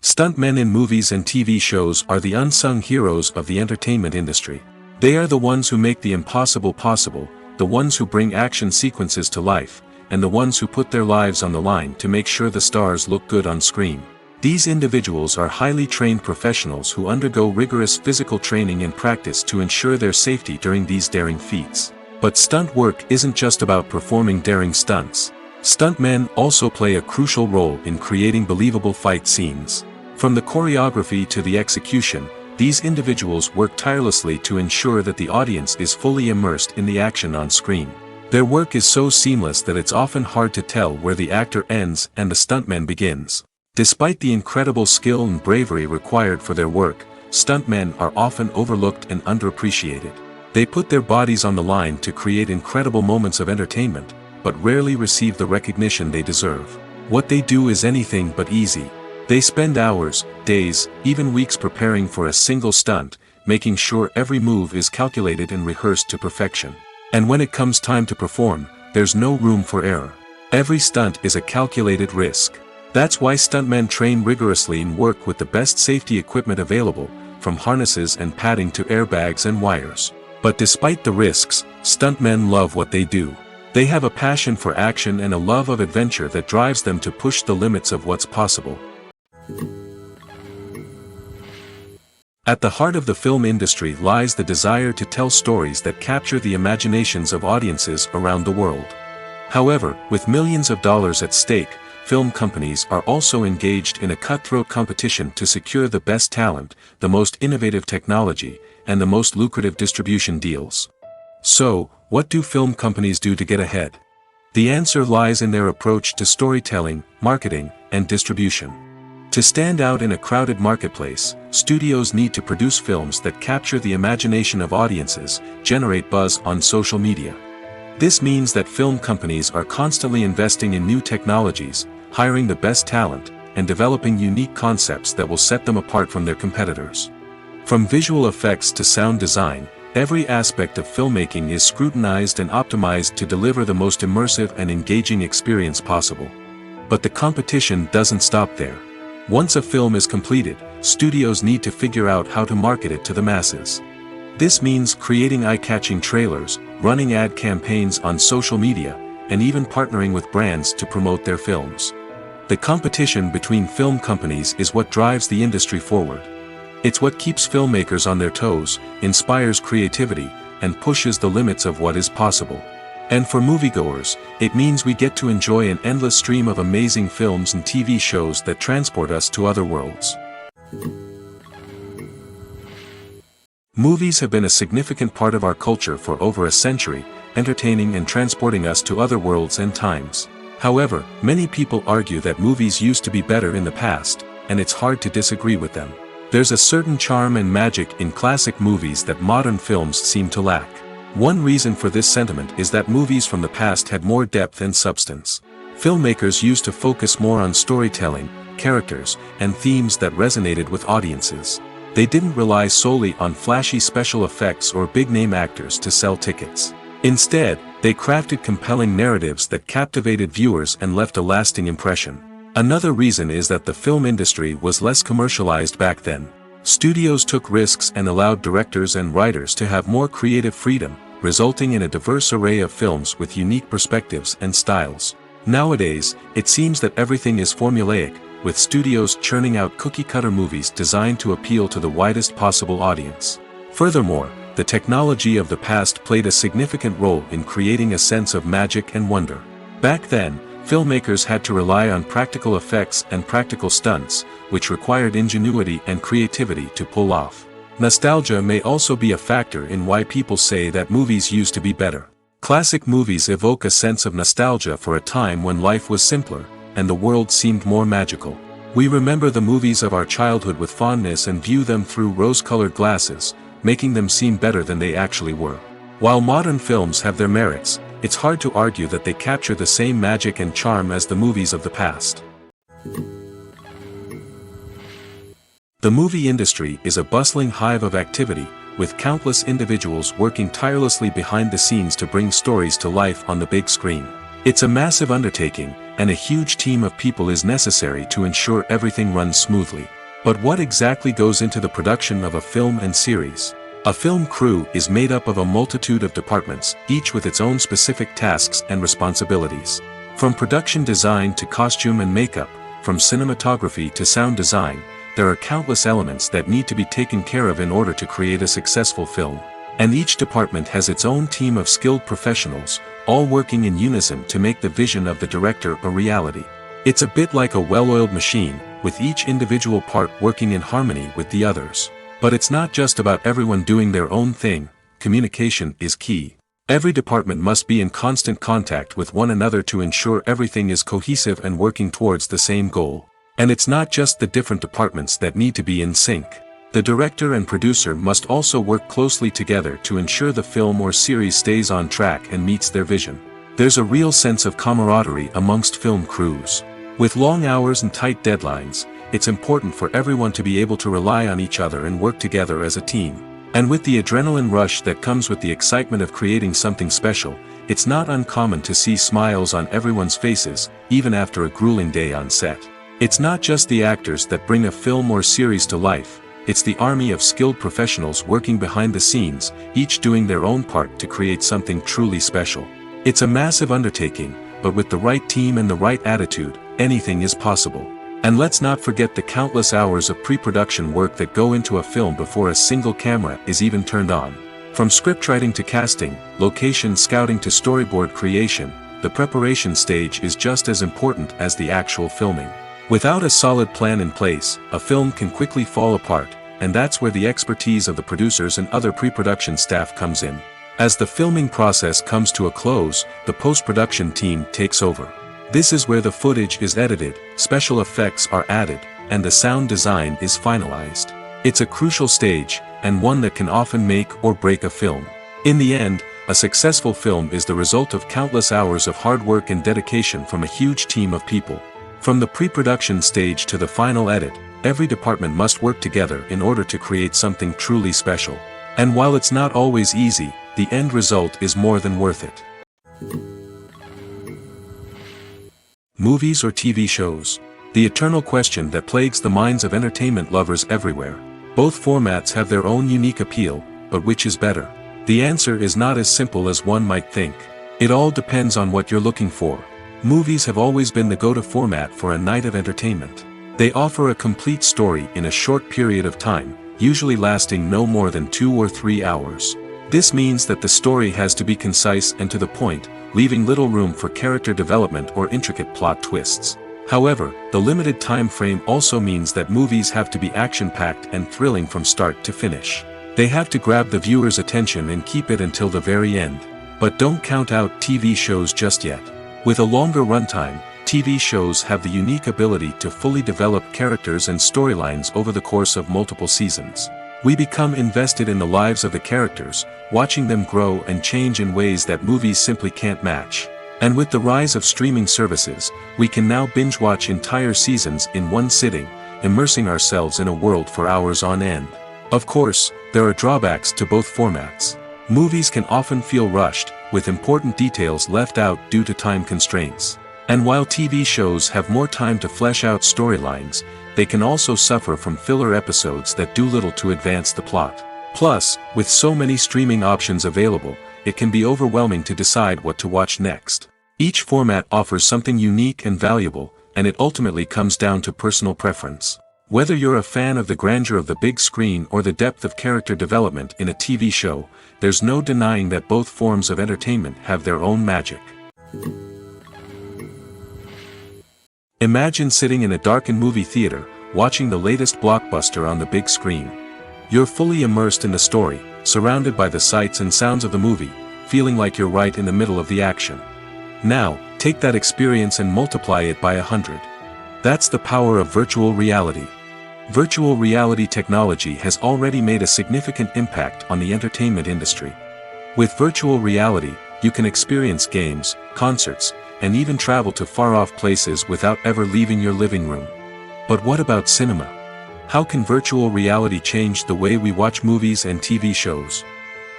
Stuntmen in movies and TV shows are the unsung heroes of the entertainment industry. They are the ones who make the impossible possible, the ones who bring action sequences to life, and the ones who put their lives on the line to make sure the stars look good on screen. These individuals are highly trained professionals who undergo rigorous physical training and practice to ensure their safety during these daring feats. But stunt work isn't just about performing daring stunts. Stuntmen also play a crucial role in creating believable fight scenes. From the choreography to the execution, these individuals work tirelessly to ensure that the audience is fully immersed in the action on screen. Their work is so seamless that it's often hard to tell where the actor ends and the stuntman begins. Despite the incredible skill and bravery required for their work, stuntmen are often overlooked and underappreciated. They put their bodies on the line to create incredible moments of entertainment, but rarely receive the recognition they deserve. What they do is anything but easy. They spend hours, days, even weeks preparing for a single stunt, making sure every move is calculated and rehearsed to perfection. And when it comes time to perform, there's no room for error. Every stunt is a calculated risk. That's why stuntmen train rigorously and work with the best safety equipment available, from harnesses and padding to airbags and wires. But despite the risks, stuntmen love what they do. They have a passion for action and a love of adventure that drives them to push the limits of what's possible. At the heart of the film industry lies the desire to tell stories that capture the imaginations of audiences around the world. However, with millions of dollars at stake, film companies are also engaged in a cutthroat competition to secure the best talent, the most innovative technology, and the most lucrative distribution deals. So, what do film companies do to get ahead? The answer lies in their approach to storytelling, marketing, and distribution. To stand out in a crowded marketplace, studios need to produce films that capture the imagination of audiences, generate buzz on social media. This means that film companies are constantly investing in new technologies, hiring the best talent, and developing unique concepts that will set them apart from their competitors. From visual effects to sound design, every aspect of filmmaking is scrutinized and optimized to deliver the most immersive and engaging experience possible. But the competition doesn't stop there. Once a film is completed, studios need to figure out how to market it to the masses. This means creating eye-catching trailers, running ad campaigns on social media, and even partnering with brands to promote their films. The competition between film companies is what drives the industry forward. It's what keeps filmmakers on their toes, inspires creativity, and pushes the limits of what is possible. And for moviegoers, it means we get to enjoy an endless stream of amazing films and TV shows that transport us to other worlds. Movies have been a significant part of our culture for over a century, entertaining and transporting us to other worlds and times. However, many people argue that movies used to be better in the past, and it's hard to disagree with them. There's a certain charm and magic in classic movies that modern films seem to lack. One reason for this sentiment is that movies from the past had more depth and substance. Filmmakers used to focus more on storytelling, characters, and themes that resonated with audiences. They didn't rely solely on flashy special effects or big-name actors to sell tickets. Instead, they crafted compelling narratives that captivated viewers and left a lasting impression. Another reason is that the film industry was less commercialized back then. Studios took risks and allowed directors and writers to have more creative freedom, resulting in a diverse array of films with unique perspectives and styles. Nowadays, it seems that everything is formulaic, with studios churning out cookie-cutter movies designed to appeal to the widest possible audience. Furthermore, the technology of the past played a significant role in creating a sense of magic and wonder. Back then, filmmakers had to rely on practical effects and practical stunts, which required ingenuity and creativity to pull off. Nostalgia may also be a factor in why people say that movies used to be better. Classic movies evoke a sense of nostalgia for a time when life was simpler, and the world seemed more magical. We remember the movies of our childhood with fondness and view them through rose-colored glasses, making them seem better than they actually were. While modern films have their merits, it's hard to argue that they capture the same magic and charm as the movies of the past. The movie industry is a bustling hive of activity, with countless individuals working tirelessly behind the scenes to bring stories to life on the big screen. It's a massive undertaking, and a huge team of people is necessary to ensure everything runs smoothly. But what exactly goes into the production of a film and series? A film crew is made up of a multitude of departments, each with its own specific tasks and responsibilities. From production design to costume and makeup, from cinematography to sound design, there are countless elements that need to be taken care of in order to create a successful film. And each department has its own team of skilled professionals, all working in unison to make the vision of the director a reality. It's a bit like a well-oiled machine, with each individual part working in harmony with the others. But it's not just about everyone doing their own thing. Communication is key. Every department must be in constant contact with one another to ensure everything is cohesive and working towards the same goal. And it's not just the different departments that need to be in sync. The director and producer must also work closely together to ensure the film or series stays on track and meets their vision. There's a real sense of camaraderie amongst film crews. With long hours and tight deadlines, it's important for everyone to be able to rely on each other and work together as a team. And with the adrenaline rush that comes with the excitement of creating something special, it's not uncommon to see smiles on everyone's faces, even after a grueling day on set. It's not just the actors that bring a film or series to life, it's the army of skilled professionals working behind the scenes, each doing their own part to create something truly special. It's a massive undertaking, but with the right team and the right attitude, anything is possible. And let's not forget the countless hours of pre-production work that go into a film before a single camera is even turned on. From scriptwriting to casting, location scouting to storyboard creation, the preparation stage is just as important as the actual filming. Without a solid plan in place, a film can quickly fall apart, and that's where the expertise of the producers and other pre-production staff comes in. As the filming process comes to a close, the post-production team takes over. This is where the footage is edited, special effects are added, and the sound design is finalized. It's a crucial stage, and one that can often make or break a film. In the end, a successful film is the result of countless hours of hard work and dedication from a huge team of people. From the pre-production stage to the final edit, every department must work together in order to create something truly special. And while it's not always easy, the end result is more than worth it. Movies or TV shows? The eternal question that plagues the minds of entertainment lovers everywhere. Both formats have their own unique appeal, but which is better? The answer is not as simple as one might think. It all depends on what you're looking for. Movies have always been the go-to format for a night of entertainment. They offer a complete story in a short period of time, usually lasting no more than 2 or 3 hours. This means that the story has to be concise and to the point, leaving little room for character development or intricate plot twists. However, the limited time frame also means that movies have to be action-packed and thrilling from start to finish. They have to grab the viewer's attention and keep it until the very end. But don't count out TV shows just yet. With a longer runtime, TV shows have the unique ability to fully develop characters and storylines over the course of multiple seasons. We become invested in the lives of the characters, watching them grow and change in ways that movies simply can't match. And with the rise of streaming services, we can now binge-watch entire seasons in one sitting, immersing ourselves in a world for hours on end. Of course, there are drawbacks to both formats. Movies can often feel rushed, with important details left out due to time constraints. And while TV shows have more time to flesh out storylines, they can also suffer from filler episodes that do little to advance the plot. Plus, with so many streaming options available, it can be overwhelming to decide what to watch next. Each format offers something unique and valuable, and it ultimately comes down to personal preference. Whether you're a fan of the grandeur of the big screen or the depth of character development in a TV show, there's no denying that both forms of entertainment have their own magic. Imagine sitting in a darkened movie theater, watching the latest blockbuster on the big screen. You're fully immersed in the story, surrounded by the sights and sounds of the movie, feeling like you're right in the middle of the action. Now, take that experience and multiply it by 100. That's the power of virtual reality. Virtual reality technology has already made a significant impact on the entertainment industry. With virtual reality, you can experience games, concerts, and even travel to far-off places without ever leaving your living room. But what about cinema? How can virtual reality change the way we watch movies and TV shows?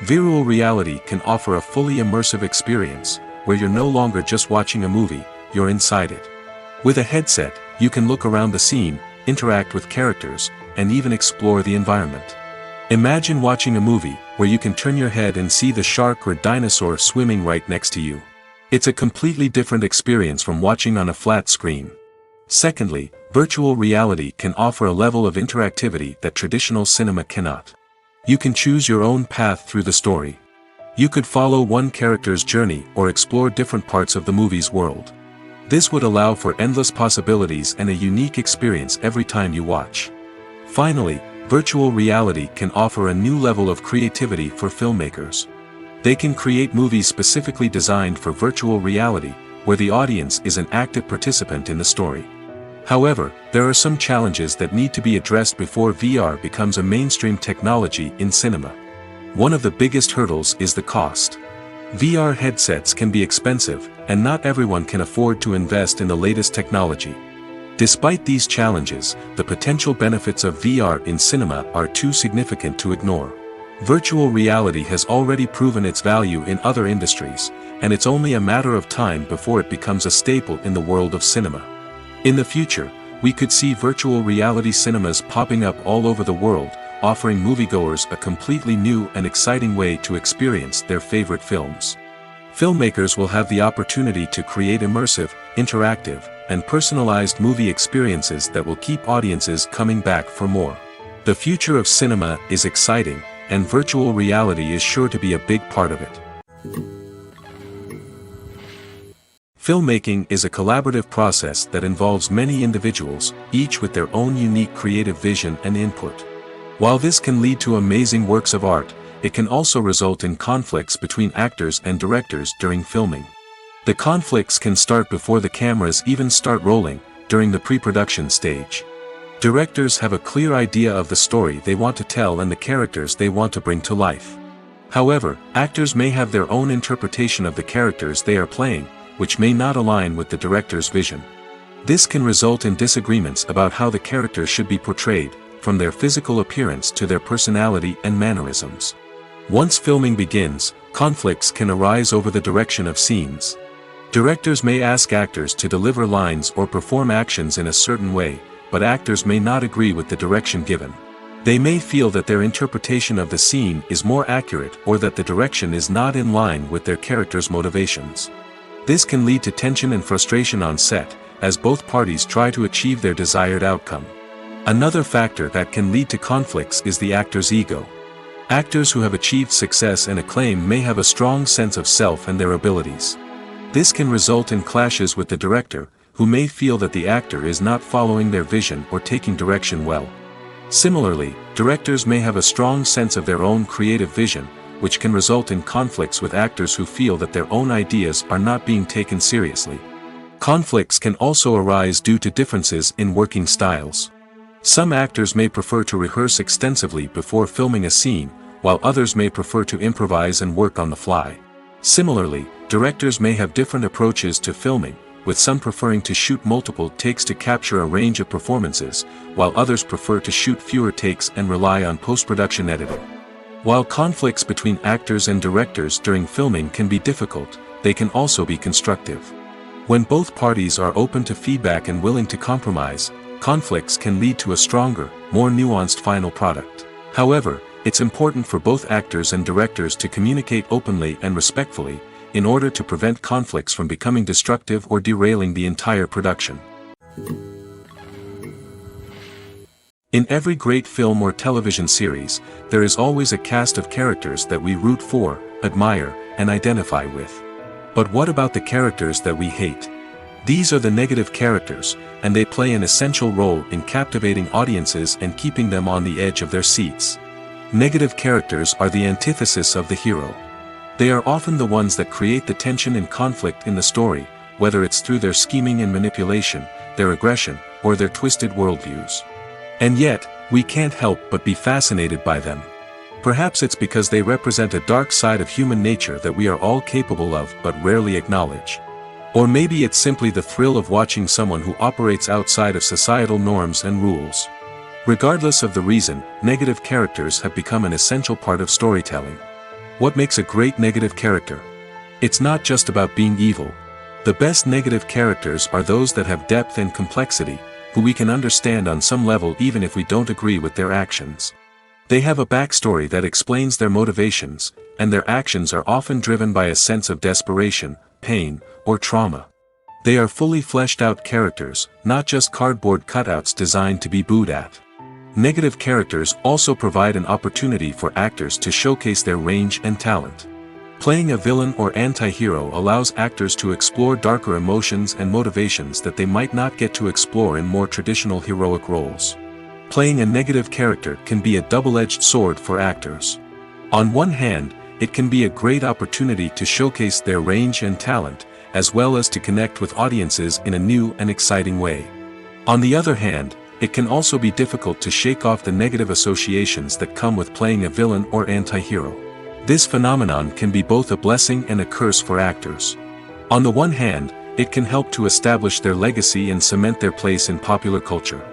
Virtual reality can offer a fully immersive experience, where you're no longer just watching a movie, you're inside it. With a headset, you can look around the scene, interact with characters, and even explore the environment. Imagine watching a movie where you can turn your head and see the shark or dinosaur swimming right next to you. It's a completely different experience from watching on a flat screen. Secondly, virtual reality can offer a level of interactivity that traditional cinema cannot. You can choose your own path through the story. You could follow one character's journey or explore different parts of the movie's world. This would allow for endless possibilities and a unique experience every time you watch. Finally, virtual reality can offer a new level of creativity for filmmakers. They can create movies specifically designed for virtual reality, where the audience is an active participant in the story. However, there are some challenges that need to be addressed before VR becomes a mainstream technology in cinema. One of the biggest hurdles is the cost. VR headsets can be expensive, and not everyone can afford to invest in the latest technology. Despite these challenges, the potential benefits of VR in cinema are too significant to ignore. Virtual reality has already proven its value in other industries, and it's only a matter of time before it becomes a staple in the world of cinema. In the future, we could see virtual reality cinemas popping up all over the world, offering moviegoers a completely new and exciting way to experience their favorite films. Filmmakers will have the opportunity to create immersive, interactive, and personalized movie experiences that will keep audiences coming back for more. The future of cinema is exciting, and virtual reality is sure to be a big part of it. Filmmaking is a collaborative process that involves many individuals, each with their own unique creative vision and input. While this can lead to amazing works of art, it can also result in conflicts between actors and directors during filming. The conflicts can start before the cameras even start rolling, during the pre-production stage. Directors have a clear idea of the story they want to tell and the characters they want to bring to life. However, actors may have their own interpretation of the characters they are playing, which may not align with the director's vision. This can result in disagreements about how the characters should be portrayed, from their physical appearance to their personality and mannerisms. Once filming begins, conflicts can arise over the direction of scenes. Directors may ask actors to deliver lines or perform actions in a certain way, but actors may not agree with the direction given. They may feel that their interpretation of the scene is more accurate or that the direction is not in line with their character's motivations. This can lead to tension and frustration on set, as both parties try to achieve their desired outcome. Another factor that can lead to conflicts is the actor's ego. Actors who have achieved success and acclaim may have a strong sense of self and their abilities. This can result in clashes with the director, who may feel that the actor is not following their vision or taking direction well. Similarly, directors may have a strong sense of their own creative vision, which can result in conflicts with actors who feel that their own ideas are not being taken seriously. Conflicts can also arise due to differences in working styles. Some actors may prefer to rehearse extensively before filming a scene, while others may prefer to improvise and work on the fly. Similarly, directors may have different approaches to filming, with some preferring to shoot multiple takes to capture a range of performances, while others prefer to shoot fewer takes and rely on post-production editing. While conflicts between actors and directors during filming can be difficult, they can also be constructive. When both parties are open to feedback and willing to compromise, conflicts can lead to a stronger, more nuanced final product. However, it's important for both actors and directors to communicate openly and respectfully, in order to prevent conflicts from becoming destructive or derailing the entire production. In every great film or television series, there is always a cast of characters that we root for, admire, and identify with. But what about the characters that we hate? These are the negative characters, and they play an essential role in captivating audiences and keeping them on the edge of their seats. Negative characters are the antithesis of the hero. They are often the ones that create the tension and conflict in the story, whether it's through their scheming and manipulation, their aggression, or their twisted worldviews. And yet, we can't help but be fascinated by them. Perhaps it's because they represent a dark side of human nature that we are all capable of but rarely acknowledge. Or maybe it's simply the thrill of watching someone who operates outside of societal norms and rules. Regardless of the reason, negative characters have become an essential part of storytelling. What makes a great negative character? It's not just about being evil. The best negative characters are those that have depth and complexity, who we can understand on some level even if we don't agree with their actions. They have a backstory that explains their motivations, and their actions are often driven by a sense of desperation, pain, or trauma. They are fully fleshed out characters, not just cardboard cutouts designed to be booed at. Negative characters also provide an opportunity for actors to showcase their range and talent. Playing a villain or anti-hero allows actors to explore darker emotions and motivations that they might not get to explore in more traditional heroic roles. Playing a negative character can be a double-edged sword for actors. On one hand, it can be a great opportunity to showcase their range and talent, as well as to connect with audiences in a new and exciting way. On the other hand, it can also be difficult to shake off the negative associations that come with playing a villain or anti-hero. This phenomenon can be both a blessing and a curse for actors. On the one hand, it can help to establish their legacy and cement their place in popular culture.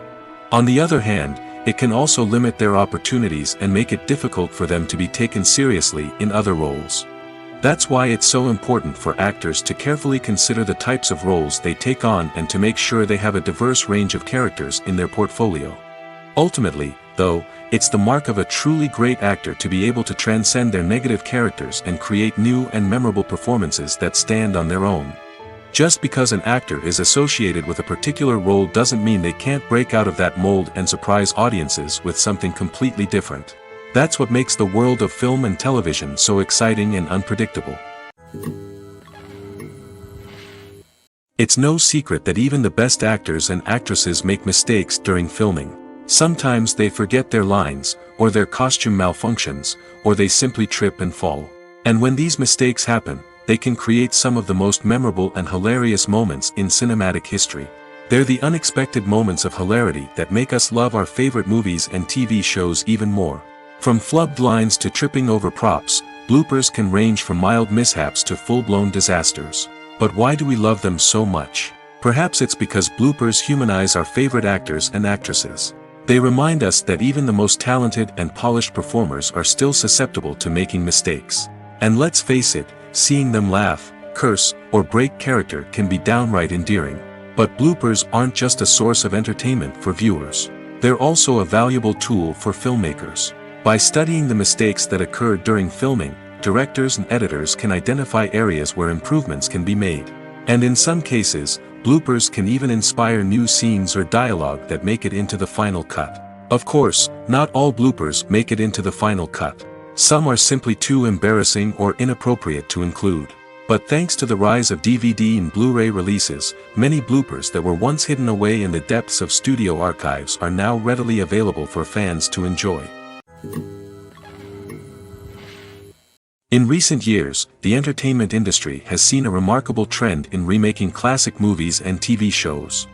On the other hand, it can also limit their opportunities and make it difficult for them to be taken seriously in other roles. That's why it's so important for actors to carefully consider the types of roles they take on and to make sure they have a diverse range of characters in their portfolio. Ultimately, though, it's the mark of a truly great actor to be able to transcend their negative characters and create new and memorable performances that stand on their own. Just because an actor is associated with a particular role doesn't mean they can't break out of that mold and surprise audiences with something completely different. That's what makes the world of film and television so exciting and unpredictable. It's no secret that even the best actors and actresses make mistakes during filming. Sometimes they forget their lines, or their costume malfunctions, or they simply trip and fall. And when these mistakes happen, they can create some of the most memorable and hilarious moments in cinematic history. They're the unexpected moments of hilarity that make us love our favorite movies and TV shows even more. From flubbed lines to tripping over props, bloopers can range from mild mishaps to full-blown disasters. But why do we love them so much? Perhaps it's because bloopers humanize our favorite actors and actresses. They remind us that even the most talented and polished performers are still susceptible to making mistakes. And let's face it, seeing them laugh, curse, or break character can be downright endearing. But bloopers aren't just a source of entertainment for viewers. They're also a valuable tool for filmmakers. By studying the mistakes that occur during filming, directors and editors can identify areas where improvements can be made. And in some cases, bloopers can even inspire new scenes or dialogue that make it into the final cut. Of course, not all bloopers make it into the final cut. Some are simply too embarrassing or inappropriate to include. But thanks to the rise of DVD and Blu-ray releases, many bloopers that were once hidden away in the depths of studio archives are now readily available for fans to enjoy. In recent years, the entertainment industry has seen a remarkable trend in remaking classic movies and TV shows.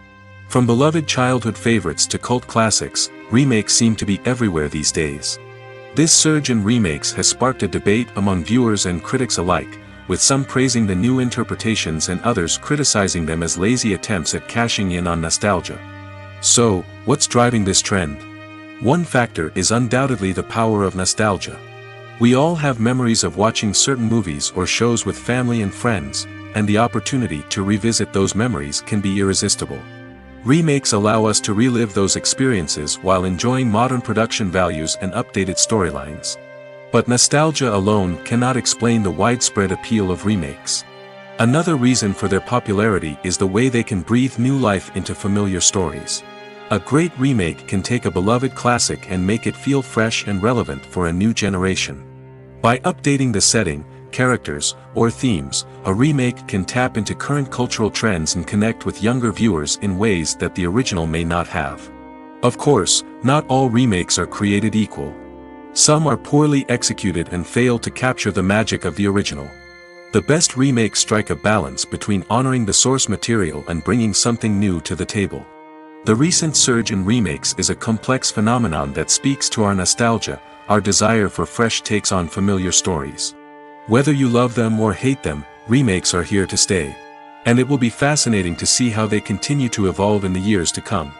From beloved childhood favorites to cult classics, remakes seem to be everywhere these days. This surge in remakes has sparked a debate among viewers and critics alike, with some praising the new interpretations and others criticizing them as lazy attempts at cashing in on nostalgia. So, what's driving this trend? One factor is undoubtedly the power of nostalgia. We all have memories of watching certain movies or shows with family and friends, and the opportunity to revisit those memories can be irresistible. Remakes allow us to relive those experiences while enjoying modern production values and updated storylines. But nostalgia alone cannot explain the widespread appeal of remakes. Another reason for their popularity is the way they can breathe new life into familiar stories. A great remake can take a beloved classic and make it feel fresh and relevant for a new generation. By updating the setting, characters, or themes, a remake can tap into current cultural trends and connect with younger viewers in ways that the original may not have. Of course, not all remakes are created equal. Some are poorly executed and fail to capture the magic of the original. The best remakes strike a balance between honoring the source material and bringing something new to the table. The recent surge in remakes is a complex phenomenon that speaks to our nostalgia, our desire for fresh takes on familiar stories. Whether you love them or hate them, remakes are here to stay. And it will be fascinating to see how they continue to evolve in the years to come.